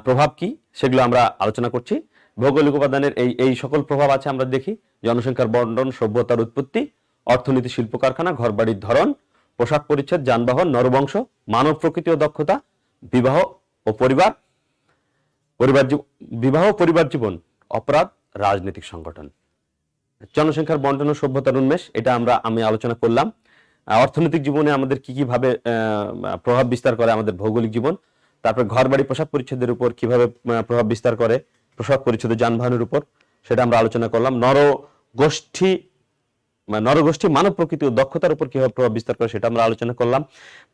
প্রভাব কি সেগুলো আমরা আলোচনা করছি। ভৌগোলিক উপাদানের এই সকল প্রভাব আছে আমরা দেখি: জনসংখ্যার বন্টন, সভ্যতার উৎপত্তি, অর্থনীতি, শিল্প কারখানা, ঘরবাড়ির ধরন, পোশাক পরিচ্ছদ, যানবাহন, নরবংশ, মানব প্রকৃতি ও দক্ষতা, বিবাহ ও পরিবার, পরিবার জীবন, অপরাধ, রাজনৈতিক সংগঠন। জনসংখ্যার বন্টন ও সভ্যতার উন্মেষ, এটা আমি আলোচনা করলাম। অর্থনৈতিক জীবনে আমাদের কি কিভাবে প্রভাব বিস্তার করে আমাদের ভৌগোলিক জীবন। তারপর ঘরবাড়ি, পোশাক পরিচ্ছদের উপর কিভাবে প্রভাব বিস্তার করে, পোশাক পরিচ্ছদ, যানবাহনের উপর, সেটা আমরা আলোচনা করলাম। নরগোষ্ঠী মানব প্রকৃতি ও দক্ষতার উপর কিভাবে প্রভাব বিস্তার করে সেটা আমরা আলোচনা করলাম।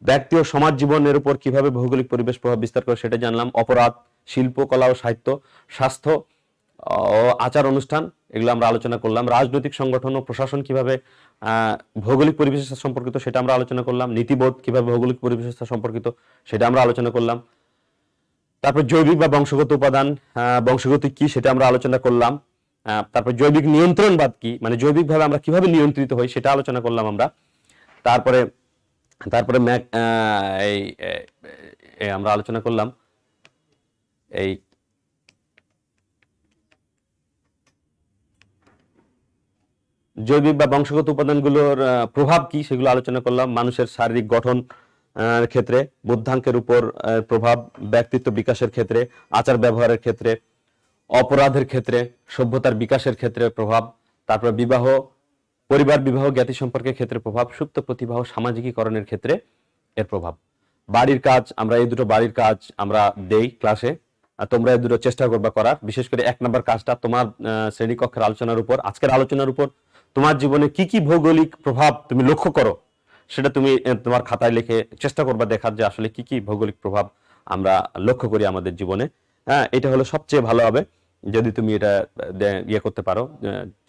ব্যক্তি ও সমাজ জীবনের উপর কিভাবে ভৌগোলিক পরিবেশ প্রভাব বিস্তার করে সেটা জানলাম। অপরাধ, শিল্প, কলা ও সাহিত্য, স্বাস্থ্য ও আচার অনুষ্ঠান, এগুলো আমরা আলোচনা করলাম। রাজনৈতিক সংগঠন ও প্রশাসন কিভাবে ভৌগোলিক পরিবেশের সাথে সম্পর্কিত সেটা আমরা আলোচনা করলাম। নীতিবোধ কিভাবে ভৌগোলিক পরিবেশের সাথে সম্পর্কিত সেটা আমরা আলোচনা করলাম। তারপর জৈবিক বা বংশগত উপাদান, বংশগত কি সেটা আমরা আলোচনা করলাম। তারপর জৈবিক নিয়ন্ত্রণবাদ কি, মানে জৈবিকভাবে আমরা কিভাবে নিয়ন্ত্রিত হই সেটা আলোচনা করলাম আমরা। তারপরে আমরা আলোচনা করলাম এই জৈবিক বা বংশগত উপাদানগুলোর প্রভাব কি সেগুলো আলোচনা করলাম। মানুষের শারীরিক গঠন ক্ষেত্রে, বুদ্ধাঙ্কের উপর প্রভাব, ব্যক্তিত্ব বিকাশের ক্ষেত্রে, আচার ব্যবহারের ক্ষেত্রে, অপরাধের ক্ষেত্রে, সভ্যতার বিকাশের ক্ষেত্রে প্রভাব, তারপর পরিবার বিবাহ, জ্ঞাতি সম্পর্কের ক্ষেত্রে প্রভাব, সুপ্ত প্রতিভা ও সামাজিকীকরণের ক্ষেত্রে এর প্রভাব। বাড়ির কাজ, আমরা এই দুটো বাড়ির কাজ আমরা দেই ক্লাসে, তোমরা এই দুটো চেষ্টা করবা করার। বিশেষ করে 1 নম্বর কাজটা তোমার শ্রেণীকক্ষের আলোচনার উপর, আজকের আলোচনার উপর তোমার জীবনে কি কি ভৌগোলিক প্রভাব তুমি লক্ষ্য করো সেটা তুমি তোমার খাতায় লিখে চেষ্টা করবা দেখার যে আসলে কি কি ভৌগোলিক প্রভাব আমরা লক্ষ্য করি আমাদের জীবনে। হ্যাঁ, এটা হলো সবচেয়ে ভালো হবে যদি তুমি এটা ইয়ে করতে পারো,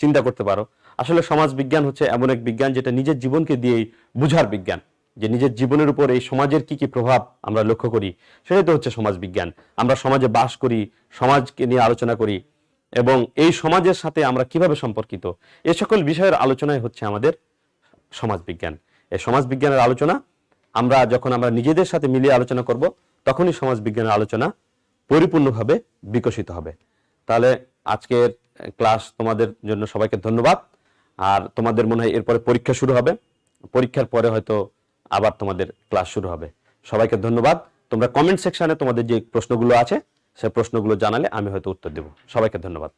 চিন্তা করতে পারো। আসলে সমাজ বিজ্ঞান হচ্ছে এমন এক বিজ্ঞান যেটা নিজের জীবনকে দিয়েই বুঝার বিজ্ঞান, যে নিজের জীবনের উপর এই সমাজের কি কি প্রভাব আমরা লক্ষ্য করি, সেটাই তো হচ্ছে সমাজ বিজ্ঞান। আমরা সমাজে বাস করি, সমাজকে নিয়ে আলোচনা করি এবং এই সমাজের সাথে আমরা কিভাবে সম্পর্কিত, এই সকল বিষয়ের আলোচনায় হচ্ছে আমাদের সমাজ বিজ্ঞান। এই সমাজ বিজ্ঞানের আলোচনা যখন আমরা নিজেদের সাথে মিলিয়ে আলোচনা করব, তখনই সমাজ বিজ্ঞানের আলোচনা পরিপূর্ণভাবে বিকশিত হবে। তাহলে আজকের ক্লাস তোমাদের জন্য সবাইকে ধন্যবাদ। আর তোমাদের মনে হয় এরপরে পরীক্ষা শুরু হবে, পরীক্ষার পরে হয়তো আবার তোমাদের ক্লাস শুরু হবে। সবাইকে ধন্যবাদ। তোমরা কমেন্ট সেকশনে তোমাদের যে প্রশ্নগুলো আছে সেই প্রশ্নগুলো জানালে আমি হয়তো উত্তর দেব। সবাইকে ধন্যবাদ।